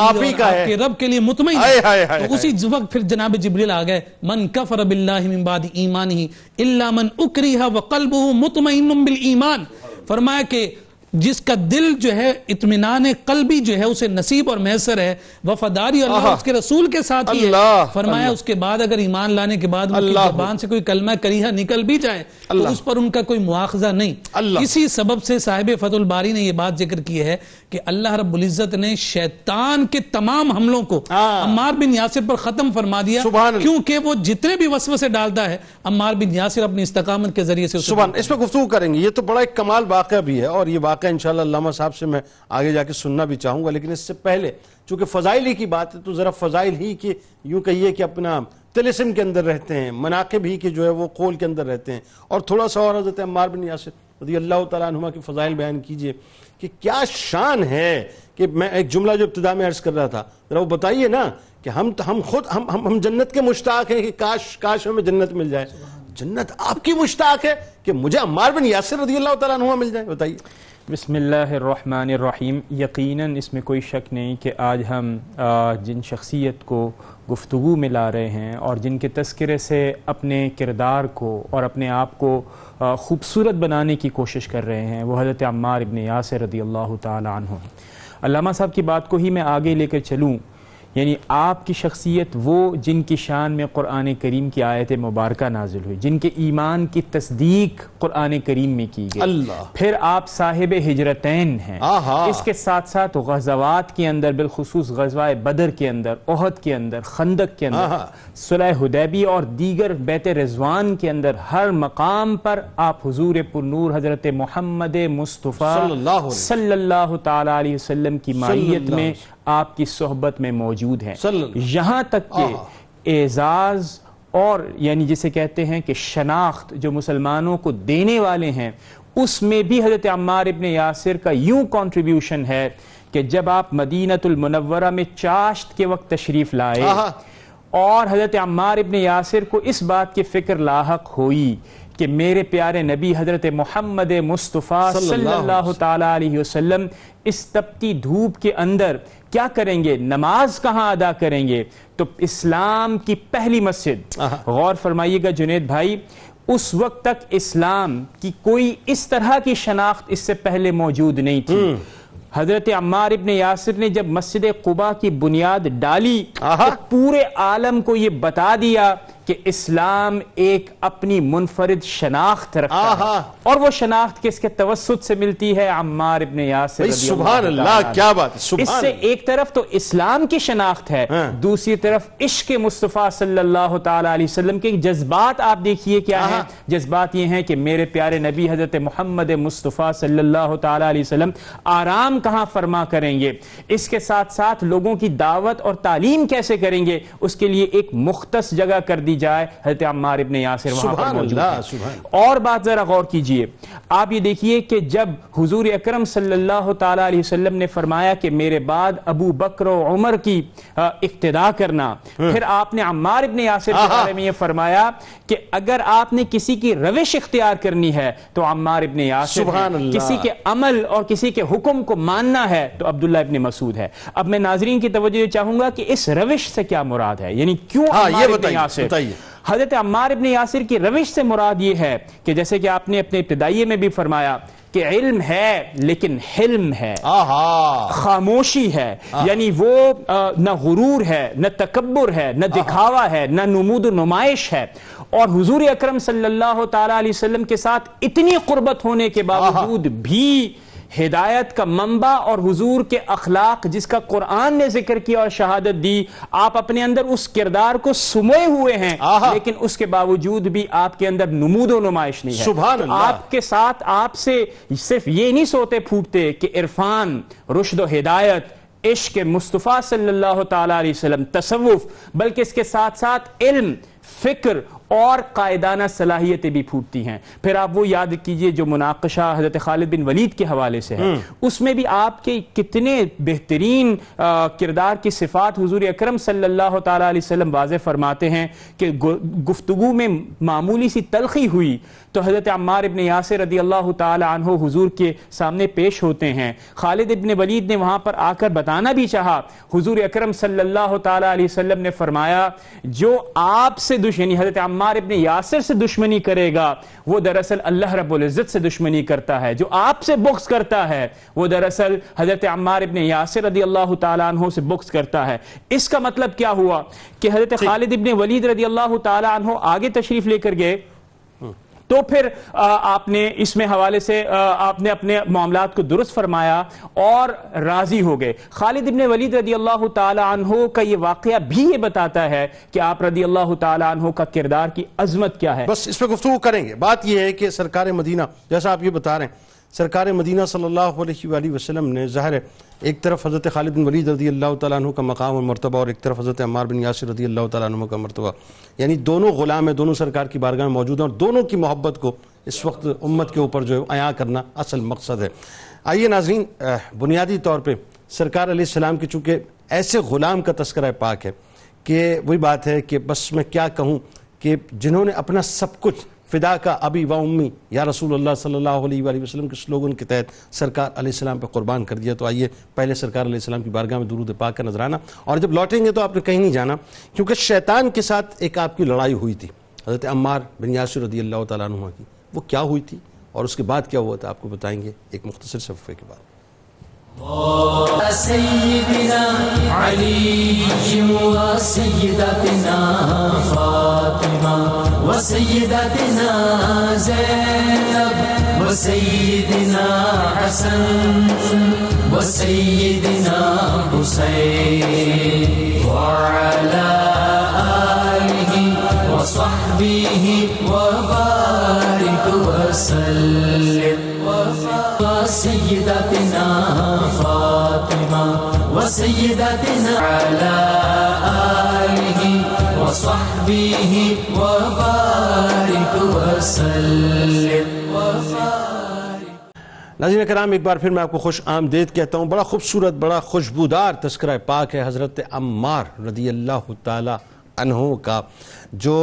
کے رب کے لیے مطمئن ہے. تو اسی وقت پھر جناب جبریل آ گئے، من کفر باللہ من بعد ایمانہ الا من اکرہ وقلبہ مطمئن بالایمان. فرمایا کہ جس کا دل جو ہے اطمینان قلبی جو ہے اسے نصیب اور میسر ہے، وفاداری اللہ اس کے رسول کے ساتھ ہی ہے. فرمایا اس کے بعد اگر ایمان لانے کے بعد ان کی زبان سے کوئی کلمہ کریہہ نکل بھی جائے تو اس پر ان کا کوئی مواخذہ نہیں. اسی سبب سے صاحب فتح الباری نے یہ بات ذکر کی ہے کہ اللہ رب العزت نے شیطان کے تمام حملوں کو عمار بن یاسر پر ختم فرما دیا، کیونکہ وہ جتنے بھی وسوسے ڈالتا ہے عمار بن یاسر اپنی استقامت کے ذریعے سے. سبحان، اس پہ گفتگو کریں گے. یہ تو بڑا ایک کمال واقعہ بھی ہے اور یہ واقعہ انشاءاللہ علامہ صاحب سے میں آگے جا کے سننا بھی چاہوں گا. لیکن اس سے پہلے چونکہ فضائل ہی کی بات ہے تو ذرا فضائل ہی کی یوں کہیے کہ اپنا طلسم کے اندر رہتے ہیں، مناقب ہی کے جو ہے وہ قول کے اندر رہتے ہیں، اور تھوڑا سا اور حضرت عمار بن یاسر رضی اللہ تعالیٰ عنہما کی فضائل بیان کیجئے کہ کیا شان ہے. کہ میں ایک جملہ جو ابتدا میں عرض کر رہا تھا، ذرا وہ بتائیے نا کہ ہم جنت کے مشتاق ہیں کہ کاش ہمیں جنت مل جائے. جنت آپ کی مشتاق ہے کہ مجھے عمار بن یاسر رضی اللہ تعالیٰ عنہما مل جائے. بتائیے. بسم اللہ الرحمن الرحیم. یقیناً اس میں کوئی شک نہیں کہ آج ہم جن شخصیت کو گفتگو میں لا رہے ہیں اور جن کے تذکرے سے اپنے کردار کو اور اپنے آپ کو خوبصورت بنانے کی کوشش کر رہے ہیں وہ حضرت عمار ابن یاسر رضی اللہ تعالی عنہ. علامہ صاحب کی بات کو ہی میں آگے لے کر چلوں. یعنی آپ کی شخصیت وہ جن کی شان میں قرآن کریم کی آیت مبارکہ نازل ہوئی، جن کے ایمان کی تصدیق قرآن کریم میں کی گئی، اللہ، پھر آپ صاحب ہجرتین ہیں، اس کے ساتھ ساتھ غزوات کے اندر، بالخصوص غزوہ بدر کے اندر، احد کے اندر، خندق کے اندر، صلح حدیبیہ اور دیگر بیت رضوان کے اندر، ہر مقام پر آپ حضور پرنور حضرت محمد مصطفیٰ صلی اللہ تعالی علیہ وسلم کی معیت میں، آپ کی صحبت میں موجود ہیں، یہاں تک کہ اعزاز اور یعنی جسے کہتے ہیں کہ شناخت جو مسلمانوں کو دینے والے ہیں، اس میں بھی حضرت عمار ابن یاسر کا یوں کنٹریبیوشن ہے کہ جب آپ مدینہ المنورہ میں چاشت کے وقت تشریف لائے اور حضرت عمار ابن یاسر کو اس بات کی فکر لاحق ہوئی کہ میرے پیارے نبی حضرت محمد مصطفیٰ صلی اللہ تعالی علیہ وسلم اس تپتی دھوپ کے اندر کیا کریں گے، نماز کہاں ادا کریں گے، تو اسلام کی پہلی مسجد، غور فرمائیے گا جنید بھائی، اس وقت تک اسلام کی کوئی اس طرح کی شناخت اس سے پہلے موجود نہیں تھی۔ حضرت عمار ابن یاسر نے جب مسجد قباء کی بنیاد ڈالی تو پورے عالم کو یہ بتا دیا کہ اسلام ایک اپنی منفرد شناخت رکھتا ہے، اور وہ شناخت کس کے توسط سے ملتی ہے، عمار ابن یاسر رضی سبحان اللہ، کیا بات ہے۔ اس سے ایک طرف تو اسلام کی شناخت ہے، دوسری طرف عشق مصطفیٰ صلی اللہ تعالی علیہ وسلم کے جذبات آپ دیکھیے کیا ہیں، جذبات یہ ہیں کہ میرے پیارے نبی حضرت محمد مصطفیٰ صلی اللہ تعالی علیہ وسلم آرام کہاں فرما کریں گے، اس کے ساتھ ساتھ لوگوں کی دعوت اور تعلیم کیسے کریں گے، اس کے لیے ایک مختص جگہ کر دی جائے، حضرت عمار ابن یاسر وہاں پر موجود ہیں۔ اور بات ذرا غور کیجئے، آپ یہ دیکھیے کہ جب حضور اکرم صلی اللہ تعالی علیہ وسلم نے فرمایا کہ میرے بعد ابو بکر و عمر کی اقتداء کرنا، پھر آپ نے عمار ابن یاسر کے بارے میں یہ فرمایا کہ اگر آپ نے کسی کی روش اختیار کرنی ہے تو عمار ابن یاسر ہے، کسی کے عمل اور کسی کے حکم کو ماننا ہے تو عبداللہ ابن مسعود ہے۔ اب میں ناظرین کی توجہ چاہوں گا کہ اس روش سے کیا مراد ہے، یعنی کیوں عمار ابن یاسر؟ حضرت عمار ابن یاسر کی روش سے مراد یہ ہے کہ جیسے کہ آپ نے اپنے ابتدائیے میں بھی فرمایا کہ علم ہے لیکن حلم ہے، خاموشی ہے، یعنی وہ نہ غرور ہے، نہ تکبر ہے، نہ دکھاوا ہے، نہ نمود و نمائش ہے، اور حضور اکرم صلی اللہ تعالی علیہ وسلم کے ساتھ اتنی قربت ہونے کے باوجود بھی ہدایت کا منبع اور حضور کے اخلاق جس کا قرآن نے ذکر کیا اور شہادت دی، آپ اپنے اندر اس کردار کو سموئے ہوئے ہیں، لیکن اس کے باوجود بھی آپ کے اندر نمود و نمائش نہیں ہے۔ سبحان اللہ۔ آپ کے ساتھ آپ سے صرف یہ نہیں سوتے پھوٹتے کہ عرفان، رشد و ہدایت، عشق مصطفیٰ صلی اللہ تعالی علیہ وسلم، تصوف، بلکہ اس کے ساتھ ساتھ علم، فکر اور قائدانہ صلاحیتیں بھی پھوٹتی ہیں۔ پھر آپ وہ یاد کیجئے جو مناقشہ حضرت خالد بن ولید کے حوالے سے ہے، اس میں بھی آپ کے کتنے بہترین کردار کی صفات حضور اکرم صلی اللہ تعالی علیہ وسلم واضح فرماتے ہیں کہ گفتگو میں معمولی سی تلخی ہوئی تو حضرت عمار ابن یاسر رضی اللہ تعالی عنہ حضور کے سامنے پیش ہوتے ہیں۔ خالد ابن ولید نے وہاں پر آ کر بتانا بھی چاہا، حضور اکرم صلی اللہ تعالی علیہ وسلم نے فرمایا جو آپ سے یعنی حضرت عمار ابن یاسر سے دشمنی کرے گا وہ دراصل اللہ رب العزت سے دشمنی کرتا ہے، جو آپ سے بغض کرتا ہے وہ دراصل حضرت عمار ابن یاسر رضی اللہ تعالیٰ عنہ سے بغض کرتا ہے۔ اس کا مطلب کیا ہوا کہ حضرت خالد ابن ولید رضی اللہ تعالیٰ عنہ آگے تشریف لے کر گئے تو پھر آپ نے اس میں حوالے سے آپ نے اپنے معاملات کو درست فرمایا اور راضی ہو گئے۔ خالد ابن ولید رضی اللہ تعالی عنہ کا یہ واقعہ بھی یہ بتاتا ہے کہ آپ رضی اللہ تعالی عنہ کا کردار کی عظمت کیا ہے۔ بس اس پہ گفتگو کریں گے۔ بات یہ ہے کہ سرکار مدینہ، جیسا آپ یہ بتا رہے ہیں، سرکار مدینہ صلی اللہ علیہ وآلہ وسلم نے ظاہر ہے ایک طرف حضرت خالد بن ولید رضی اللہ تعالیٰ عنہ کا مقام اور مرتبہ اور ایک طرف حضرت عمار بن یاسر رضی اللہ تعالیٰ عنہ کا مرتبہ، یعنی دونوں غلام ہیں، دونوں سرکار کی بارگاہ میں موجود ہیں اور دونوں کی محبت کو اس وقت امت کے اوپر جو ہے عیاں کرنا اصل مقصد ہے۔ آئیے ناظرین، بنیادی طور پہ سرکار علیہ السلام کے چونکہ ایسے غلام کا تذکرہ پاک ہے کہ وہی بات ہے کہ بس میں کیا کہوں کہ جنہوں نے اپنا سب کچھ فدا کا ابی و امی یا رسول اللہ صلی اللہ علیہ وآلہ وسلم کے سلوگن کے تحت سرکار علیہ السلام پہ قربان کر دیا۔ تو آئیے پہلے سرکار علیہ السلام کی بارگاہ میں درود پاک کا نذرانہ، اور جب لوٹیں گے تو آپ نے کہیں نہیں جانا کیونکہ شیطان کے ساتھ ایک آپ کی لڑائی ہوئی تھی حضرت عمار بن یاسر رضی اللہ تعالیٰ عنہ کی، وہ کیا ہوئی تھی اور اس کے بعد کیا ہوا تھا آپ کو بتائیں گے ایک مختصر صفحے کے بعد۔ سيدنا علي وسيدتنا فاطمة وسيدتنا زينب وسيدنا حسن وسيدنا حسين وعلى آله وصحبه وبارك وسلم وسيدتنا فاطمة وسيدتنا على آله وصحبه وبارك وسلم ناظرین کرام، ایک بار پھر میں آپ کو خوش آمدید کہتا ہوں۔ بڑا خوبصورت، بڑا خوشبودار تذکرہ پاک ہے حضرت عمار رضی اللہ تعالی عنہ کا، جو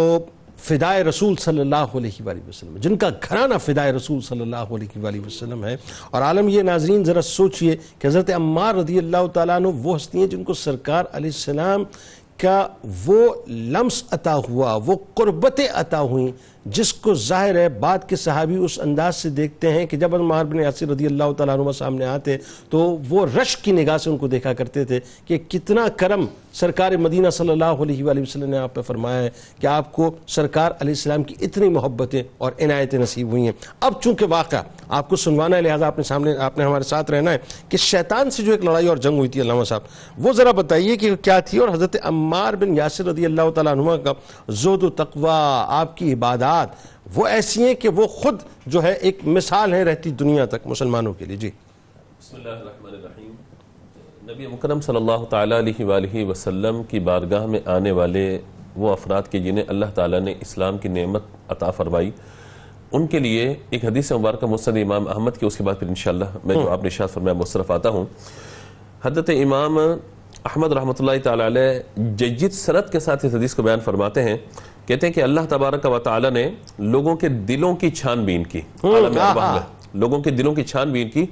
فدائے رسول صلی اللہ علیہ وآلہ وسلم، جن کا گھرانہ فدائے رسول صلی اللہ علیہ وآلہ وسلم ہے۔ اور عالم یہ ناظرین ذرا سوچئے کہ حضرت عمار رضی اللہ تعالیٰ عنہ وہ ہستی ہیں جن کو سرکار علیہ السلام کا وہ لمس عطا ہوا، وہ قربتیں عطا ہوئیں، جس کو ظاہر ہے بعد کے صحابی اس انداز سے دیکھتے ہیں کہ جب عمار بن یاسر رضی اللہ تعالیٰ عنہ سامنے آتے تو وہ رشک کی نگاہ سے ان کو دیکھا کرتے تھے کہ کتنا کرم سرکار مدینہ صلی اللہ علیہ وآلہ وسلم نے آپ پہ فرمایا ہے کہ آپ کو سرکار علیہ السلام کی اتنی محبتیں اور عنایتیں نصیب ہوئی ہیں۔ اب چونکہ واقعہ آپ کو سنوانا ہے، لہٰذا آپ نے ہمارے ساتھ رہنا ہے کہ شیطان سے جو ایک لڑائی اور جنگ ہوئی تھی علامہ صاحب، وہ ذرا بتائیے کہ کیا تھی، اور حضرت عمار بن یاسر رضی اللہ تعالیٰ عنہ کا زہد و تقوی، آپ کی عبادات وہ ایسی ہیں کہ وہ خود جو ہے ایک مثال ہے رہتی دنیا تک مسلمانوں کے لیے۔ جی بسم اللہ الرحمن الرحیم۔ نبی مکرم صلی اللہ تعالیٰ علیہ وآلہ وسلم کی بارگاہ میں آنے والے وہ افراد کے جنہیں اللہ تعالیٰ نے اسلام کی نعمت عطا فرمائی، ان کے لیے ایک حدیث مبارکہ مسند امام احمد کی، اس کے بعد پھر انشاءاللہ میں جو آپ نے ارشاد فرمایا اس طرف آتا ہوں۔ حضرت امام احمد رحمۃ اللہ تعالیٰ علیہ جید سند کے ساتھ اس حدیث کو بیان فرماتے ہیں، کہتے ہیں کہ اللہ تبارک و تعالیٰ نے لوگوں کے دلوں کی چھان بین کی، عالم ارواح میں لوگوں کے دلوں کی چھان بین کی،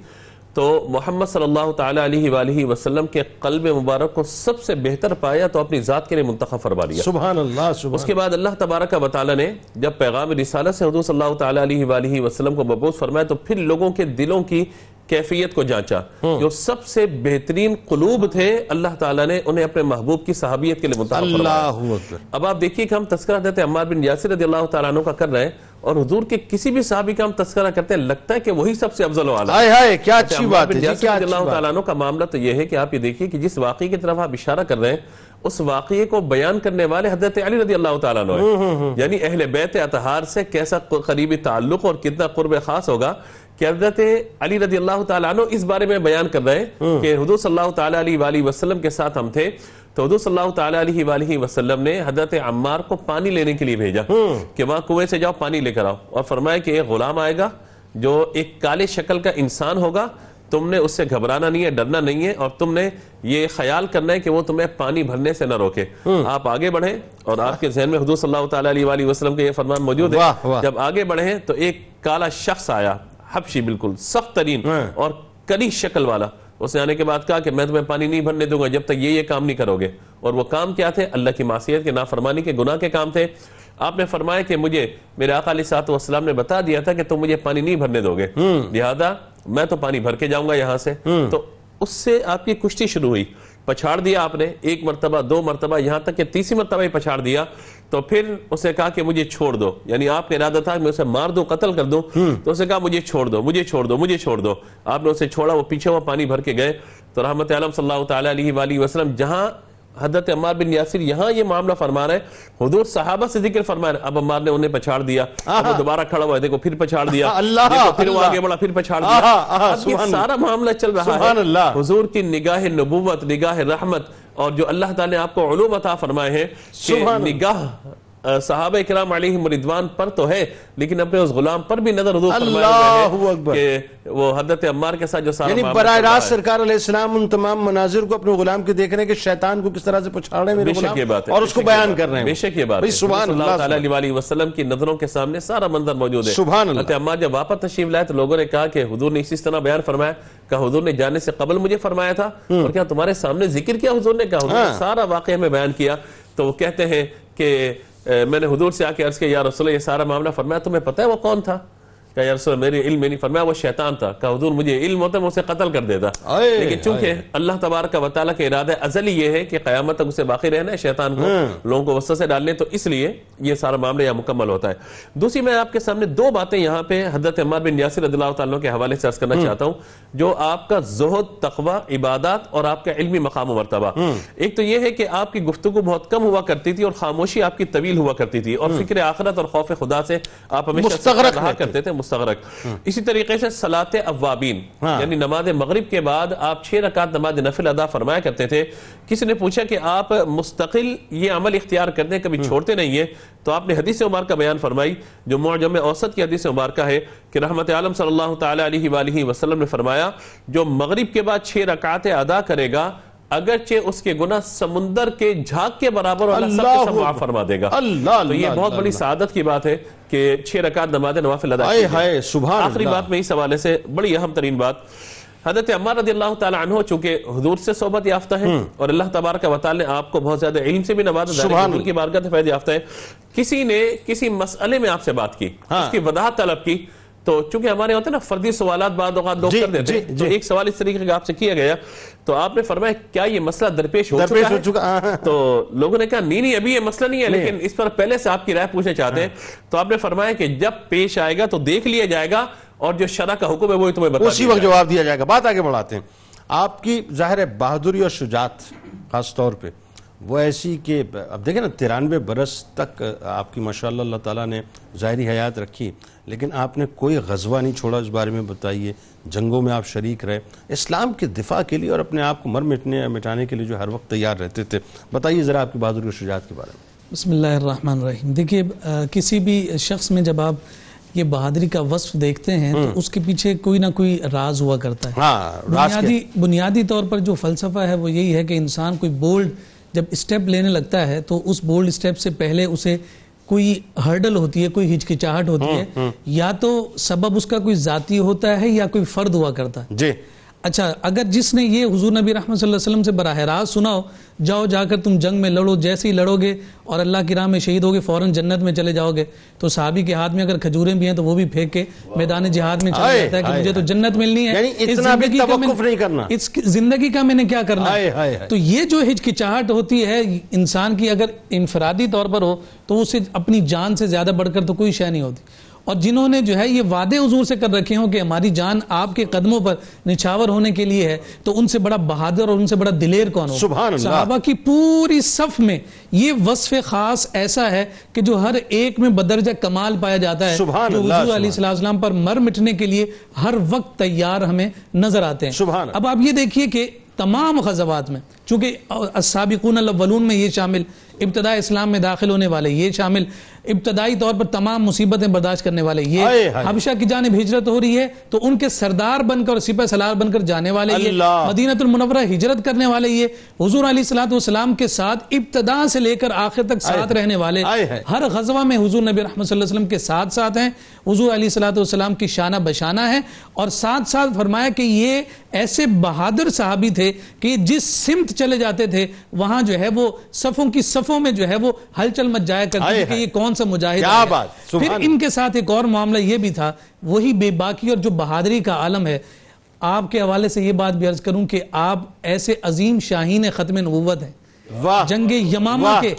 تو محمد صلی اللہ تعالیٰ علیہ وآلہ وسلم کے قلب مبارک کو سب سے بہتر پایا تو اپنی ذات کے لیے منتخب فرما لیا۔ سبحان اللہ۔ اس کے بعد اللہ تبارک و تعالیٰ نے جب پیغام رسالت سے حضور صلی اللہ تعالیٰ علیہ وآلہ وسلم کو مبعوث فرمایا تو پھر لوگوں کے دلوں کی کیفیت کو جانچا، جو سب سے بہترین قلوب تھے اللہ تعالیٰ نے انہیں اپنے محبوب کی صحابیت کے لیے منتخب فرمایا۔ اب آپ دیکھیے کہ ہم تذکرہ حضرت عمار بن یاسر رضی اللہ تعالیٰ عنہ کا کر رہے ہیں، اور حضور کے کسی بھی صحابی کا ہم تذکرہ کرتے ہیں لگتا ہے کہ وہی سب سے افضل و اعلیٰ ہے۔ ہائے کیا اچھی بات ہے، رضی اللہ تعالیٰ عنہ کا معاملہ تو یہ ہے کہ آپ یہ دیکھیے کہ جس واقعے کی طرف آپ اشارہ کر رہے ہیں اس واقعے کو بیان کرنے والے حضرت علی رضی اللہ تعالیٰ عنہ ہیں، یعنی اہل بیت اطہار سے کیسا قریبی تعلق اور کتنا قرب خاص ہوگا کہ حضرت علی رضی اللہ تعالیٰ عنہ اس بارے میں بیان کر رہے ہیں کہ حضور صلی اللہ تعالیٰ علیہ وآلہ وسلم کے ساتھ ہم تھے تو حضور صلی اللہ تعالیٰ علیہ وآلہ وسلم نے حضرت عمار کو پانی لینے کے لیے بھیجا کہ وہاں کنویں سے جاؤ پانی لے کر آؤ، اور فرمایا کہ ایک غلام آئے گا جو ایک کالے شکل کا انسان ہوگا، تم نے اس سے گھبرانا نہیں ہے، ڈرنا نہیں ہے، اور تم نے یہ خیال کرنا ہے کہ وہ تمہیں پانی بھرنے سے نہ روکے۔ آپ آگے بڑھیں، اور آپ کے ذہن میں حضور صلی اللہ تعالیٰ علیہ وآلہ وسلم کا یہ فرمان موجود ہے، جب آگے بڑھے ہیں تو ایک کالا شخص آیا، حبشی، بالکل سخت ترین اور کلی شکل والا۔ اس نے آنے کے بعد کہا کہ میں تمہیں پانی نہیں بھرنے دوں گا جب تک یہ کام نہیں کرو گے، اور وہ کام کیا تھے؟ اللہ کی معصیت کے، نافرمانی کے، گناہ کے کام تھے۔ آپ نے فرمایا کہ مجھے میرے آقا علیہ الصلوۃ والسلام نے بتا دیا تھا کہ تم مجھے پانی نہیں بھرنے دو گے، لہذا میں تو پانی بھر کے جاؤں گا یہاں سے۔ تو اس سے آپ کی کشتی شروع ہوئی، پچھاڑ دیا آپ نے، ایک مرتبہ، دو مرتبہ، یہاں تک کہ تیسری مرتبہ ہی پچھاڑ دیا۔ تو پھر اسے کہا کہ مجھے چھوڑ دو، یعنی آپ کا ارادہ تھا کہ میں اسے مار دوں، قتل کر دوں، تو اسے کہا مجھے چھوڑ دو، مجھے چھوڑ دو، مجھے چھوڑ دو۔ آپ نے اسے چھوڑا، وہ پیچھے وہ پانی بھر کے گئے۔ تو رحمت عالم صلی اللہ تعالیٰ علیہ وآلہ وسلم جہاں حضرت عمار بن یاسر یہاں یہ معاملہ فرما رہے ہیں، حضور صحابہ سے ذکر فرما رہے ہیں، اب عمار نے انہیں پچھاڑ دیا، اب وہ دوبارہ کھڑا ہوا ہے، دیکھو پھر پچھاڑ دیا، دیکھو پھر وہ آگے بڑھا، پھر پچھاڑ دیا۔ اب یہ سارا معاملہ چل رہا ہے، حضور کی نگاہ نبوت، نگاہ رحمت، اور جو اللہ تعالیٰ نے آپ کو علوم عطا فرمائے ہیں کہ نگاہ صحابہ کرام علیہم رضوان پر تو ہے، لیکن اپنے اس غلام پر بھی نظر حضور فرمائے ہوئے کہ وہ حضرت عمار کے ساتھ جو سارا یعنی براہ راست سرکار علیہ السلام ان تمام مناظر کو اپنے غلام کے دیکھ رہے ہیں کہ شیطان کو کس طرح سے پچھاڑ رہے ہیں میرے غلام، اور اس کو بیان کر رہے ہیں۔ بے شک یہ بات ہے، سبحان اللہ، اللہ تعالیٰ علیہ وسلم کی نظروں کے سامنے سارا منظر موجود ہے۔ سبحان اللہ۔ حضرت عمار جب واپس تشریف لائے تو لوگوں نے کہا کہ حضور نے اسی طرح بیان فرمایا، کہ حضور نے جانے سے قبل مجھے فرمایا تھا، اور کیا تمہارے سامنے ذکر کیا حضور نے؟ کہا حضور نے سارا واقعہ میں بیان کیا۔ تو وہ کہتے ہیں کہ میں نے حضور سے آ کے عرض کیا یا رسول اللہ یہ سارا معاملہ فرمایا، تمہیں پتہ ہے وہ کون تھا؟ کہ یا رسول اللہ میرے علم میں نہیں، فرمایا وہ شیطان تھا، کہ حضور مجھے علم ہوتا میں اسے قتل کر دیتا، لیکن چونکہ اللہ تبارک و تعالیٰ کے ارادہ ازلی یہ ہے کہ قیامت تک اسے باقی رہنا ہے، شیطان کو لوگوں کو وسوسے ڈالنے، تو اس لیے یہ سارا معاملہ یہاں مکمل ہوتا ہے۔ دوسری میں آپ کے سامنے دو باتیں یہاں پہ حضرت عمار بن یاسر رضی اللہ تعالیٰ کے حوالے سے عرض کرنا چاہتا ہوں، جو آپ کا زہد، تقوی، عبادات اور آپ کا علمی مقام و مرتبہ۔ ایک تو یہ ہے کہ آپ کی گفتگو بہت کم ہوا کرتی تھی اور خاموشی آپ کی طویل ہوا کرتی تھی، اور فکر آخرت اور خوف خدا سے آپ ہمیشہ مستغرق رہا کرتے تھے، مستغرق۔ اسی طریقے سے صلاۃ اوابین، یعنی نماز مغرب کے بعد آپ 6 رکعت نماز نفل ادا فرمایا کرتے تھے۔ کسی نے پوچھا کہ آپ مستقل یہ عمل اختیار کرتے ہیں، کبھی چھوڑتے نہیں ہیں، تو آپ نے حدیث مبارکہ بیان فرمائی جو معجم اوسط کی حدیث مبارکہ ہے کہ رحمت عالم صلی اللہ تعالی علیہ وآلہ وسلم نے فرمایا جو مغرب کے بعد 6 رکعتیں ادا کرے گا اگرچہ اس کے گناہ سمندر کے جھاگ کے برابر اللہ سب کے سب معاف فرما دے گا۔ تو یہ بہت بڑی سعادت کی بات ہے کہ 6 رکعت نماز نوافل ادا کی جائے۔ آخری بات میں اس حوالے سے بڑی اہم ترین بات، حضرت عمار رضی اللہ تعالی عنہ چونکہ حضور سے صحبت یافتہ ہیں اور اللہ تبارک و تعالی نے آپ کو بہت زیادہ علم سے بھی نوازا، حضور کی بارگاہ سے فیض یافتہ ہے، کسی نے کسی مسئلے میں آپ سے بات کی، اس کی وضاحت طلب کی، تو چونکہ ہمارے ہوتے ہیں نا فردی سوالات بعد اوقات لوگ کر دیتے ہیں، تو ایک سوال اس طریقے کا آپ سے کیا گیا تو آپ نے فرمایا کیا یہ مسئلہ درپیش ہو چکا ہے؟ تو لوگوں نے کہا نہیں ابھی یہ مسئلہ نہیں ہے، لیکن اس پر پہلے سے آپ کی رائے پوچھنا چاہتے ہیں۔ تو آپ نے فرمایا کہ جب پیش آئے گا تو دیکھ لیا جائے گا اور جو شرع کا حکم ہے وہی تمہیں بتا اسی وقت جواب دیا جائے گا۔ بات آگے بڑھاتے ہیں، آپ کی ظاہر ہے بہادری اور شجاعت خاص طور پہ وہ ایسی کہ اب دیکھیں نا 93 برس تک آپ کی ماشاءاللہ اللہ تعالیٰ نے ظاہری حیات رکھی، لیکن آپ نے کوئی غزوہ نہیں چھوڑا، اس بارے میں بتائیے، جنگوں میں آپ شریک رہے، اسلام کے دفاع کے لیے اور اپنے آپ کو مٹانے کے لیے جو ہر وقت تیار رہتے تھے، بتائیے ذرا آپ کی بہادری اور شجاعت کے بارے میں۔ بسم اللہ الرحمن الرحیم۔ دیکھیے کسی بھی شخص میں جب آپ یہ بہادری کا وصف دیکھتے ہیں تو اس کے پیچھے کوئی نہ کوئی راز ہوا کرتا ہے۔ بنیادی طور پر جو فلسفہ ہے وہ یہی ہے کہ انسان کوئی بولڈ جب اسٹیپ لینے لگتا ہے تو اس بولڈ اسٹیپ سے پہلے اسے کوئی ہرڈل ہوتی ہے، کوئی ہچکچاہٹ ہوتی ہے، یا تو سبب اس کا کوئی ذاتی ہوتا ہے یا کوئی فرد ہوا کرتا ہے۔ جی اچھا، اگر جس نے یہ حضور نبی رحمت صلی اللہ علیہ وسلم سے براہ راست سنا ہو جاؤ جا کر تم جنگ میں لڑو، جیسے ہی لڑو گے اور اللہ کی راہ میں شہید ہوگے فوراً جنت میں چلے جاؤ گے، تو صحابی کے ہاتھ میں اگر کھجوریں بھی ہیں تو وہ بھی پھینک کے میدان جہاد میں چلا جاتا ہے کہ مجھے تو جنت ملنی ہے، اس زندگی کا میں نے کیا کرنا ہے۔ تو یہ جو ہچکچاہٹ ہوتی ہے انسان کی اگر انفرادی طور پر ہو تو اسے اپنی جان سے زیادہ بڑھ کر تو کوئی شے نہیں ہوتی، اور جنہوں نے جو ہے یہ وعدے حضور سے کر رکھے ہوں کہ ہماری جان آپ کے قدموں پر نچھاور ہونے کے لیے ہے، تو ان سے بڑا بہادر اور ان سے بڑا دلیر کون ہو؟ سبحان اللہ۔ صحابہ کی پوری صف میں یہ وصف خاص ایسا ہے کہ جو ہر ایک میں بدرجہ کمال پایا جاتا ہے، جو حضور علیہ السلام پر مر مٹنے کے لیے ہر وقت تیار ہمیں نظر آتے ہیں۔ اب آپ یہ دیکھیے کہ تمام غزوات میں چونکہ السابقون الاولون میں یہ شامل، ابتدائی اسلام میں داخل ہونے والے یہ شامل، ابتدائی طور پر تمام مصیبتیں برداشت کرنے والے یہ، حبشہ کی جانب ہجرت ہو رہی ہے تو ان کے سردار بن کر سپہ سالار بن کر جانے والے یہ، مدینہ المنورہ ہجرت کرنے والے یہ، حضور علیہ السلام کے ساتھ ابتدا سے لے کر آخر تک ساتھ رہنے والے، ہر غزوہ میں حضور نبی رحمت صلی اللہ علیہ وسلم کے ساتھ ساتھ ہیں، حضور علیہ السلام کی شانہ بشانہ ہے، اور ساتھ ساتھ فرمایا کہ یہ ایسے بہادر صحابی تھے کہ جس سمت چلے جاتے تھے وہاں جو ہے وہ صفوں کی صفوں میں جو ہے وہ ہلچل مچ جایا کرتے تھے کہ یہ کون سا مجاہد ہے۔ پھر ان کے ساتھ ایک اور معاملہ یہ بھی تھا، وہی بے باکی اور جو بہادری کا عالم ہے۔ آپ کے حوالے سے یہ بات بھی عرض کروں کہ آپ ایسے عظیم شاہین ختم نبوت ہیں، جنگ یمامہ کے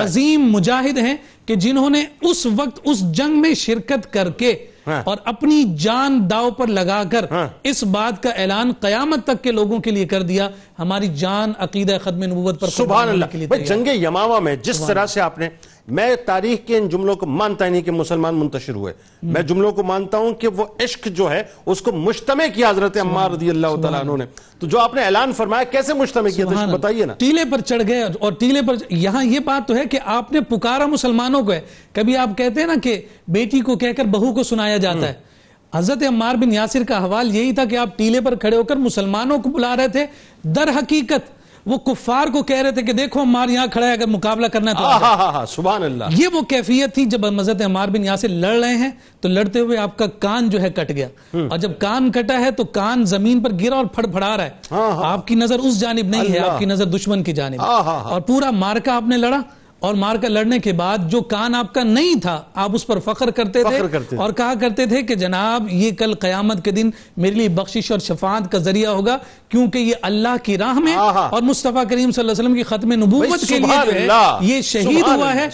عظیم مجاہد ہیں کہ جنہوں نے اس وقت اس جنگ میں شرکت کر کے اور اپنی جان داؤ پر لگا کر اس بات کا اعلان قیامت تک کے لوگوں کے لیے کر دیا، ہماری جان عقیدہ ختم نبوت پر سبحان اللہ۔ جنگ یمامہ میں جس طرح سے آپ نے، میں تاریخ کے ان جملوں کو مانتا ہی نہیں کہ مسلمان منتشر ہوئے، میں جملوں کو مانتا ہوں کہ وہ عشق جو ہے اس کو مجتمع کیا حضرت عمار رضی اللہ تعالیٰ عنہ نے، تو جو آپ نے اعلان فرمایا کیسے مجتمع کیا تھا بتائیے نا۔ ٹیلے پر چڑھ گئے، اور ٹیلے پر یہاں یہ بات تو ہے کہ آپ نے پکارا مسلمانوں کو ہے، کبھی آپ کہتے ہیں نا کہ بیٹی کو کہہ کر بہو کو سنایا جاتا ہے، حضرت عمار بن یاسر کا حوال یہی تھا کہ آپ ٹیلے پر کھڑے ہو کر مسلمانوں کو بلا رہے تھے، در حقیقت وہ کفار کو کہہ رہے تھے کہ دیکھو عمار یہاں کھڑا ہے، اگر مقابلہ کرنا تو سبحان اللہ۔ یہ وہ کیفیت تھی جب حضرت عمار بن یاسر لڑ رہے ہیں تو لڑتے ہوئے آپ کا کان جو ہے کٹ گیا، اور جب کان کٹا ہے تو کان زمین پر گرا اور پھڑ پھڑا رہا ہے، آپ کی نظر اس جانب نہیں ہے، آپ کی نظر دشمن کی جانب، اور پورا مارکا آپ نے لڑا اور مارکا لڑنے کے بعد جو کان آپ کا نہیں تھا آپ اس پر فخر کرتے تھے اور کہا کرتے تھے کہ جناب یہ کل قیامت کے دن میرے لیے بخشش اور شفاعت کا ذریعہ ہوگا، کیونکہ یہ اللہ کی راہ میں اور مصطفیٰ کریم صلی اللہ علیہ وسلم کی ختم نبوت کے لیے جو ہے یہ شہید ہوا ہے،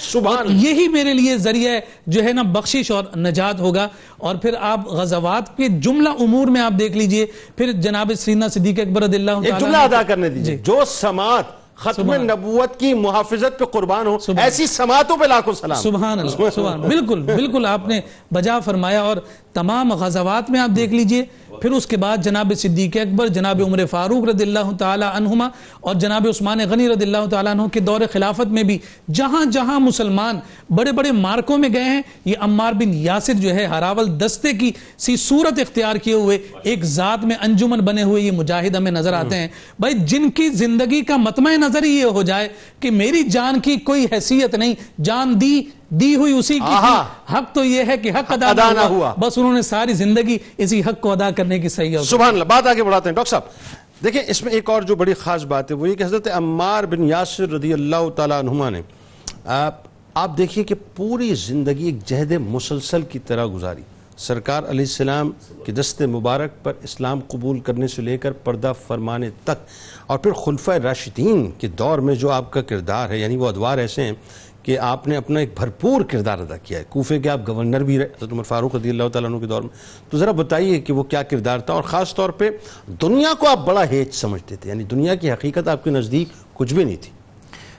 یہی میرے لیے ذریعہ جو ہے نا بخشش اور نجات ہوگا۔ اور پھر آپ غزوات کے جملہ امور میں آپ دیکھ لیجئے، پھر جناب سیدنا صدیق اکبر رضی اللہ تعالیٰ ایک جملہ ادا کرنے دیجئے، جو سماعت ختم نبوت کی محافظت پہ قربان ہو، ایسی سماعتوں پہ لاکھوں سلام۔ سبحان اللہ، سبحان، بالکل بالکل آپ نے بجا فرمایا۔ اور تمام غزوات میں آپ دیکھ لیجئے، پھر اس کے بعد جناب صدیق اکبر، جناب عمر فاروق رضی اللہ تعالی عنہما اور جناب عثمان غنی رضی اللہ تعالیٰ عنہ کے دور خلافت میں بھی جہاں جہاں مسلمان بڑے بڑے مارکوں میں گئے ہیں، یہ عمار بن یاسر جو ہے ہراول دستے کی سی صورت اختیار کیے ہوئے ایک ذات میں انجمن بنے ہوئے یہ مجاہد ہمیں نظر آتے ہیں۔ بھائی جن کی زندگی کا مطمع نظر ہی یہ ہو جائے کہ میری جان کی کوئی حیثیت نہیں، جان دی ہوئی اسی کی تھی، حق تو یہ ہے کہ حق ادا نہ ہوا، بس انہوں نے ساری زندگی اسی حق کو ادا کرنے کی صحیح ہے۔ سبحان اللہ۔ بات آگے بڑھاتے ہیں ڈاکٹر صاحب، دیکھیں اس میں ایک اور جو بڑی خاص بات ہے وہ یہ کہ حضرت عمار بن یاسر رضی اللہ تعالیٰ عنہما نے آپ دیکھیے کہ پوری زندگی ایک جہد مسلسل کی طرح گزاری، سرکار علیہ السلام کے دست مبارک پر اسلام قبول کرنے سے لے کر پردہ فرمانے تک، اور پھر خلفۂ راشدین کے دور میں جو آپ کا کردار ہے، یعنی وہ ادوار ایسے ہیں کہ آپ نے اپنا ایک بھرپور کردار ادا کیا ہے۔ کوفے کے آپ گورنر بھی رہے حضرت عمر فاروق رضی اللہ تعالیٰ عنہ کے دور میں، تو ذرا بتائیے کہ وہ کیا کردار تھا، اور خاص طور پہ دنیا کو آپ بڑا ہیچ سمجھتے تھے، یعنی دنیا کی حقیقت آپ کے نزدیک کچھ بھی نہیں تھی۔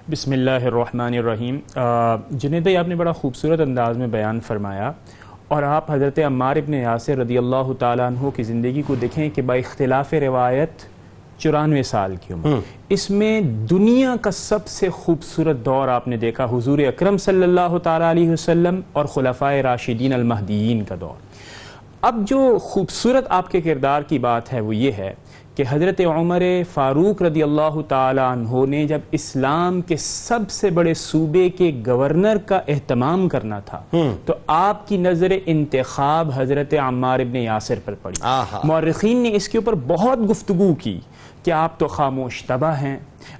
بسم اللہ الرحمن الرحیم۔ جنید بھائی آپ نے بڑا خوبصورت انداز میں بیان فرمایا، اور آپ حضرت عمار ابن یاسر رضی اللہ تعالیٰ عنہ کی زندگی کو دیکھیں کہ با اختلاف روایت 94 سال کی عمر، اس میں دنیا کا سب سے خوبصورت دور آپ نے دیکھا حضور اکرم صلی اللہ تعالیٰ علیہ وسلم اور خلفائے راشدین المہدیین کا دور۔ اب جو خوبصورت آپ کے کردار کی بات ہے وہ یہ ہے کہ حضرت عمر فاروق رضی اللہ تعالیٰ عنہ نے جب اسلام کے سب سے بڑے صوبے کے گورنر کا اہتمام کرنا تھا تو آپ کی نظر انتخاب حضرت عمار ابن یاسر پر پڑی۔ مورخین نے اس کے اوپر بہت گفتگو کی کہ آپ تو خاموش طبع ہیں،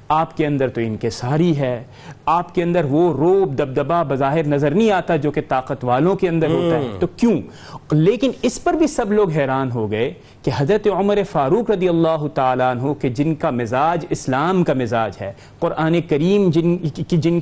آپ کے اندر تو انکساری ہے، آپ کے اندر وہ روب دبدبہ بظاہر نظر نہیں آتا جو کہ طاقت والوں کے اندر ہوتا ہے، تو کیوں؟ لیکن اس پر بھی سب لوگ حیران ہو گئے کہ حضرت عمر فاروق رضی اللہ تعالیٰ عنہ کہ جن کا مزاج اسلام کا مزاج ہے، قرآن کریم جن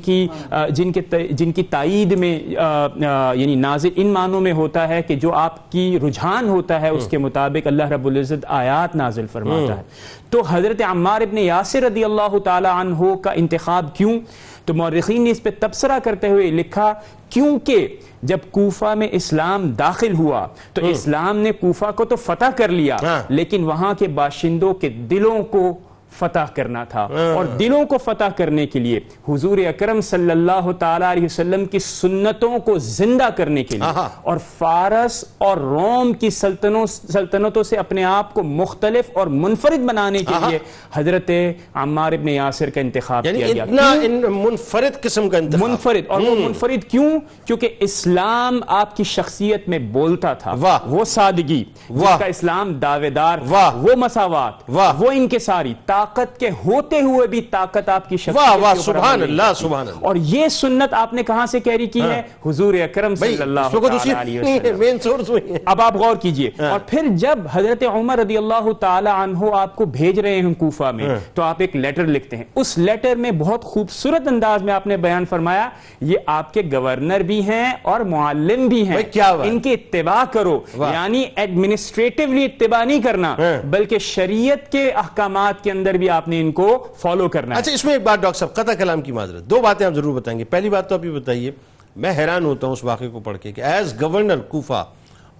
کی تائید میں یعنی نازل ان معنوں میں ہوتا ہے کہ جو آپ کی رجحان ہوتا ہے اس کے مطابق اللہ رب العزت آیات نازل فرماتا ہے، تو حضرت عمار ابن یاسر رضی اللہ تعالیٰ عنہ کا انتخاب کیوں؟ تو مورخین نے اس پہ تبصرہ کرتے ہوئے لکھا کیونکہ جب کوفہ میں اسلام داخل ہوا تو اسلام نے کوفہ کو تو فتح کر لیا، لیکن وہاں کے باشندوں کے دلوں کو فتح کرنا تھا، اور دلوں کو فتح کرنے کے لیے حضور اکرم صلی اللہ تعالیٰ علیہ وسلم کی سنتوں کو زندہ کرنے کے لیے اور فارس اور روم کی سلطنتوں سے اپنے آپ کو مختلف اور منفرد بنانے کے لیے حضرت عمار ابن یاسر کا انتخاب کیا گیا۔ اتنا منفرد قسم کا انتخاب، منفرد، اور وہ منفرد کیوں؟ کیونکہ اسلام آپ کی شخصیت میں بولتا تھا، وہ سادگی جس کا اسلام دعوے دار، وہ مساوات، وہ انکساری، طاقت کے ہوتے ہوئے بھی طاقت آپ کی شخصیت کے سبحان اللہ سبحان اللہ، اور یہ سنت آپ نے کہاں سے کیری کی ہے؟ حضور اکرم صلی اللہ علیہ وسلم۔ اب آپ غور کیجئے، اور پھر جب حضرت عمر رضی اللہ تعالی عنہ آپ کو بھیج رہے ہیں کوفہ میں تو آپ ایک لیٹر لکھتے ہیں، اس لیٹر میں بہت خوبصورت انداز میں آپ نے بیان فرمایا یہ آپ کے گورنر بھی ہیں اور معلم بھی ہیں، ان کی اتباع کرو، یعنی ایڈمنسٹریٹیولی اتباع نہیں کرنا بلکہ شریعت کے احکامات کے اندر بھی آپ نے ان کو فالو کرنا ہے۔ اچھا اس میں ایک بات ڈاکٹر صاحب، قطع کلام کی معذرت، دو باتیں آپ ضرور بتائیں گے۔ پہلی بات تو آپ یہ بتائیے، میں حیران ہوتا ہوں اس واقعے کو پڑھ کے کہ ایز گورنر کوفہ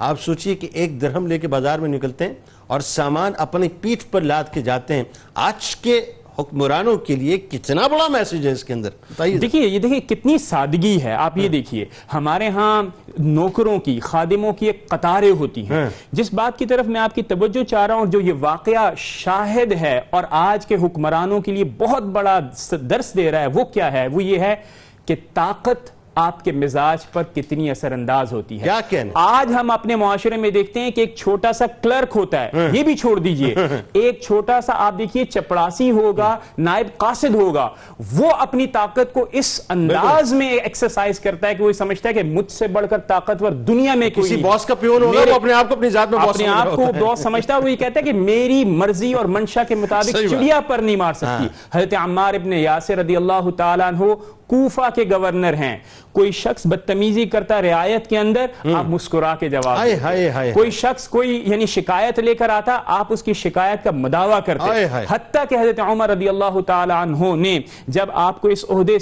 آپ سوچئے کہ 1 درہم لے کے بازار میں نکلتے ہیں اور سامان اپنی پیٹھ پر لاد کے جاتے ہیں، آج کے حکمرانوں کے لیے کتنا بڑا میسج ہے اس کے اندر، دیکھیے یہ دیکھیے کتنی سادگی ہے۔ آپ یہ دیکھیے ہمارے ہاں نوکروں کی، خادموں کی ایک قطاریں ہوتی ہیں، جس بات کی طرف میں آپ کی توجہ چاہ رہا ہوں جو یہ واقعہ شاہد ہے اور آج کے حکمرانوں کے لیے بہت بڑا درس دے رہا ہے، وہ کیا ہے؟ وہ یہ ہے کہ طاقت آپ کے مزاج پر کتنی اثر انداز ہوتی ہے. کیا کہنا آج ہم اپنے معاشرے میں دیکھتے ہیں کہ ایک چھوٹا سا کلرک ہوتا ہے, یہ بھی چھوڑ دیجئے, ایک چھوٹا سا آپ دیکھیے چپڑاسی ہوگا, نائب قاصد ہوگا, وہ اپنی طاقت کو اس انداز میں ایکسرسائز کرتا ہے کہ وہ سمجھتا ہے کہ مجھ سے بڑھ کر طاقتور دنیا میں کوئی کسی باس کا پیون ہوگا, وہ اپنے آپ کو اپنی ذات میں اپنے آپ کو باس سمجھتا ہے, وہ یہ کہتا ہے کہ میری مرضی اور منشا کے مطابق چڑیا پر نہیں مار سکتی. حضرت عمار ابن یاسر رضی اللہ تعالیٰ عنہ کوفہ کے گورنر ہیں, کوئی شخص بدتمیزی کرتا رعایت کے اندر, آپ مسکرا کے جواب دیتے. کوئی شخص کوئی یعنی شکایت لے کر آتا, آپ اس کی شکایت کا مداوع کرتے. حتیٰ کہ حضرت عمر رضی اللہ تعالی عنہ نے جب آپ کو اس عہدے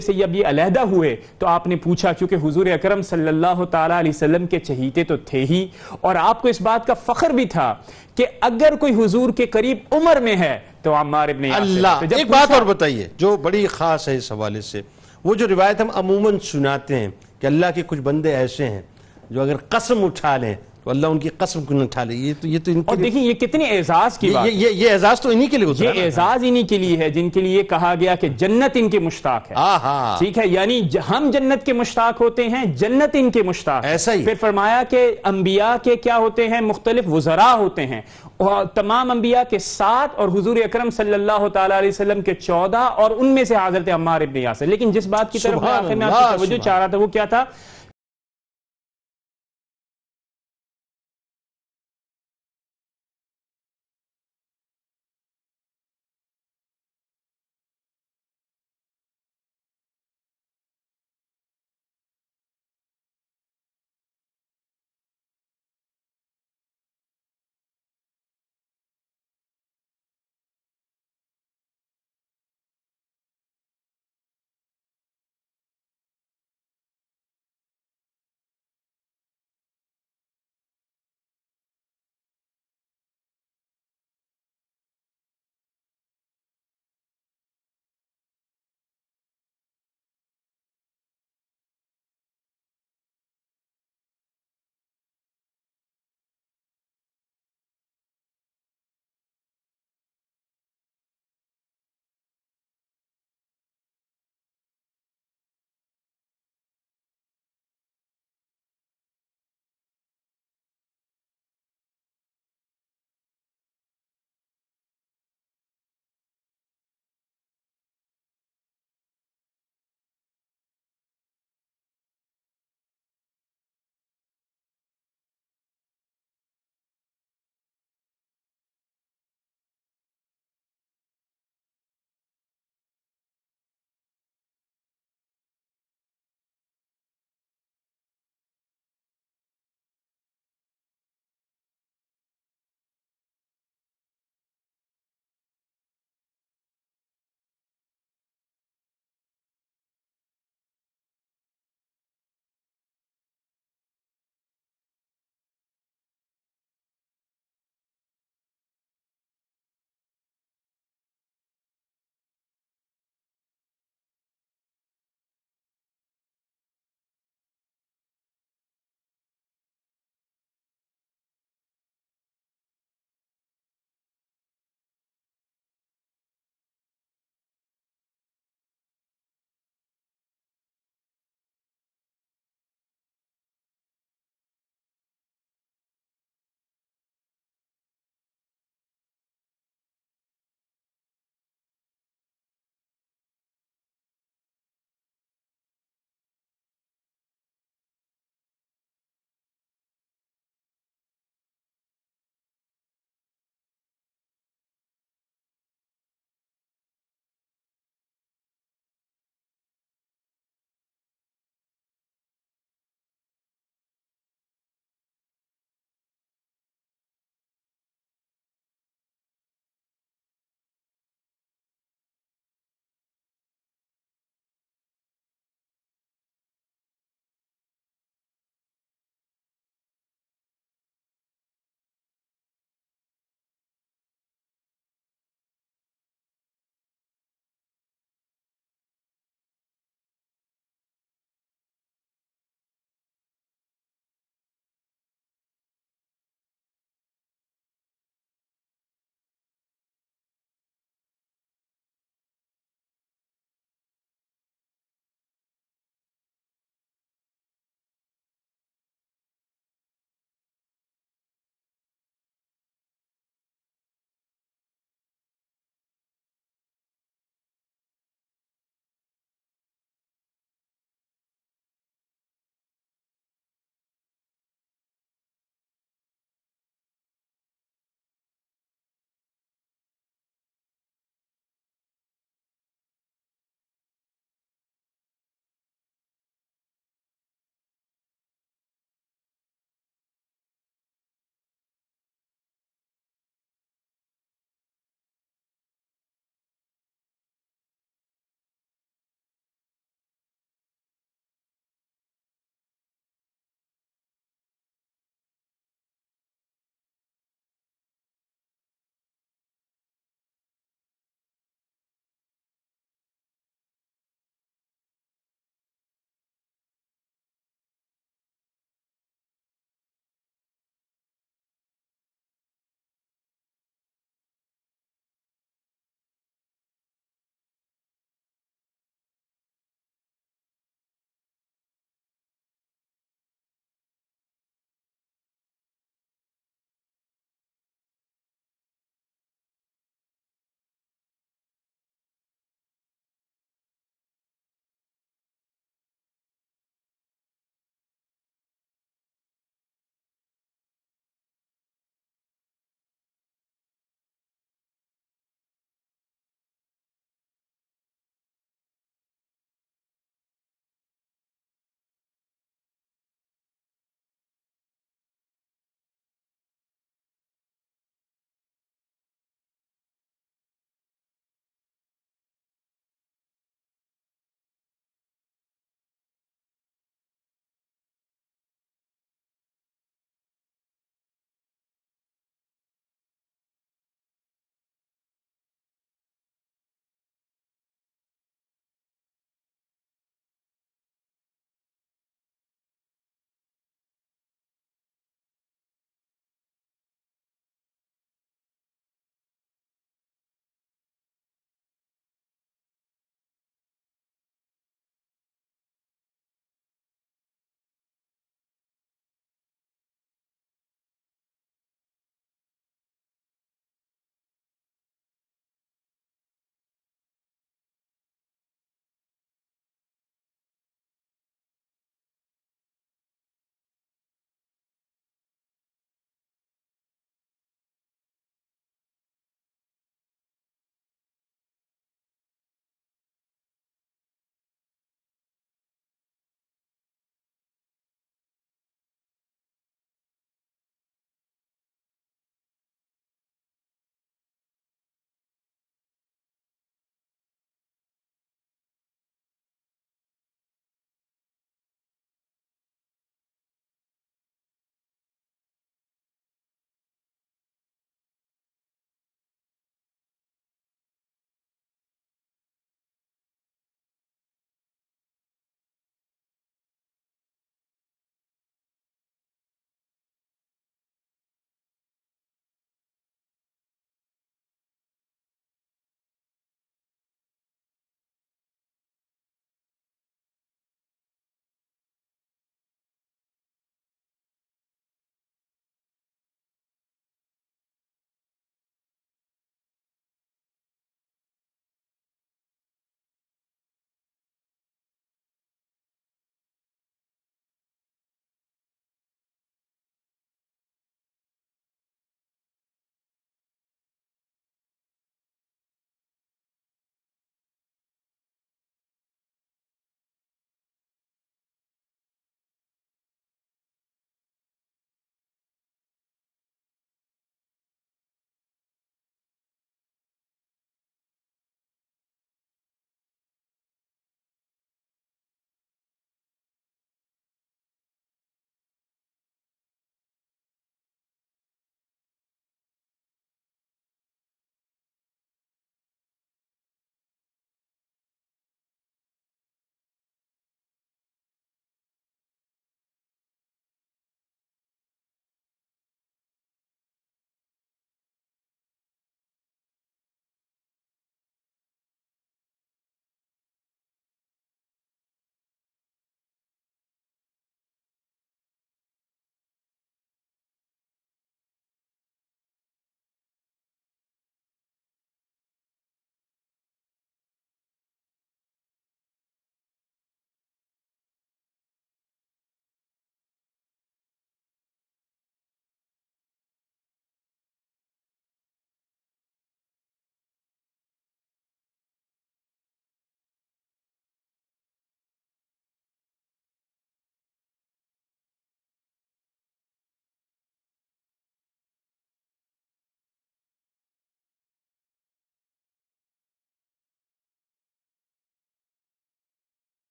سے جب یہ علیحدہ ہوئے تو آپ نے پوچھا, کیونکہ حضور اکرم صلی اللہ تعالی علیہ وسلم کے چہیتے تو تھے ہی, اور آپ کو اس بات کا فخر بھی تھا کہ اگر کوئی حضور کے قریب عمر میں ہے تو عمار ابن یاسر. اللہ, ایک بات اور بتائیے جو بڑی خاص ہے اس حوالے سے, وہ جو روایت ہم عموماً سناتے ہیں کہ اللہ کے کچھ بندے ایسے ہیں جو اگر قسم اٹھا لیں تو اللہ ان کی قسم کو نہ اٹھا لے. یہ تو اور دیکھیں یہ کتنے اعزاز کی بات, یہ اعزاز تو انہی کے لیے ہوتا ہے, یہ اعزاز انہی کے لیے ہے جن کے لیے کہا گیا کہ جنت ان کے مشتاق ہے. ٹھیک ہے, یعنی ہم جنت کے مشتاق ہوتے ہیں, جنت ان کے مشتاق. ایسا ہی پھر فرمایا کہ انبیاء کے کیا ہوتے ہیں, مختلف وزراء ہوتے ہیں, اور تمام انبیاء کے 7 اور حضور اکرم صلی اللہ تعالی علیہ وسلم کے 14, اور ان میں سے حضرت عمار ابن یاسر. لیکن جس بات کی طرف میں آخر میں آپ کی توجہ چاہ رہا تھا وہ کیا تھا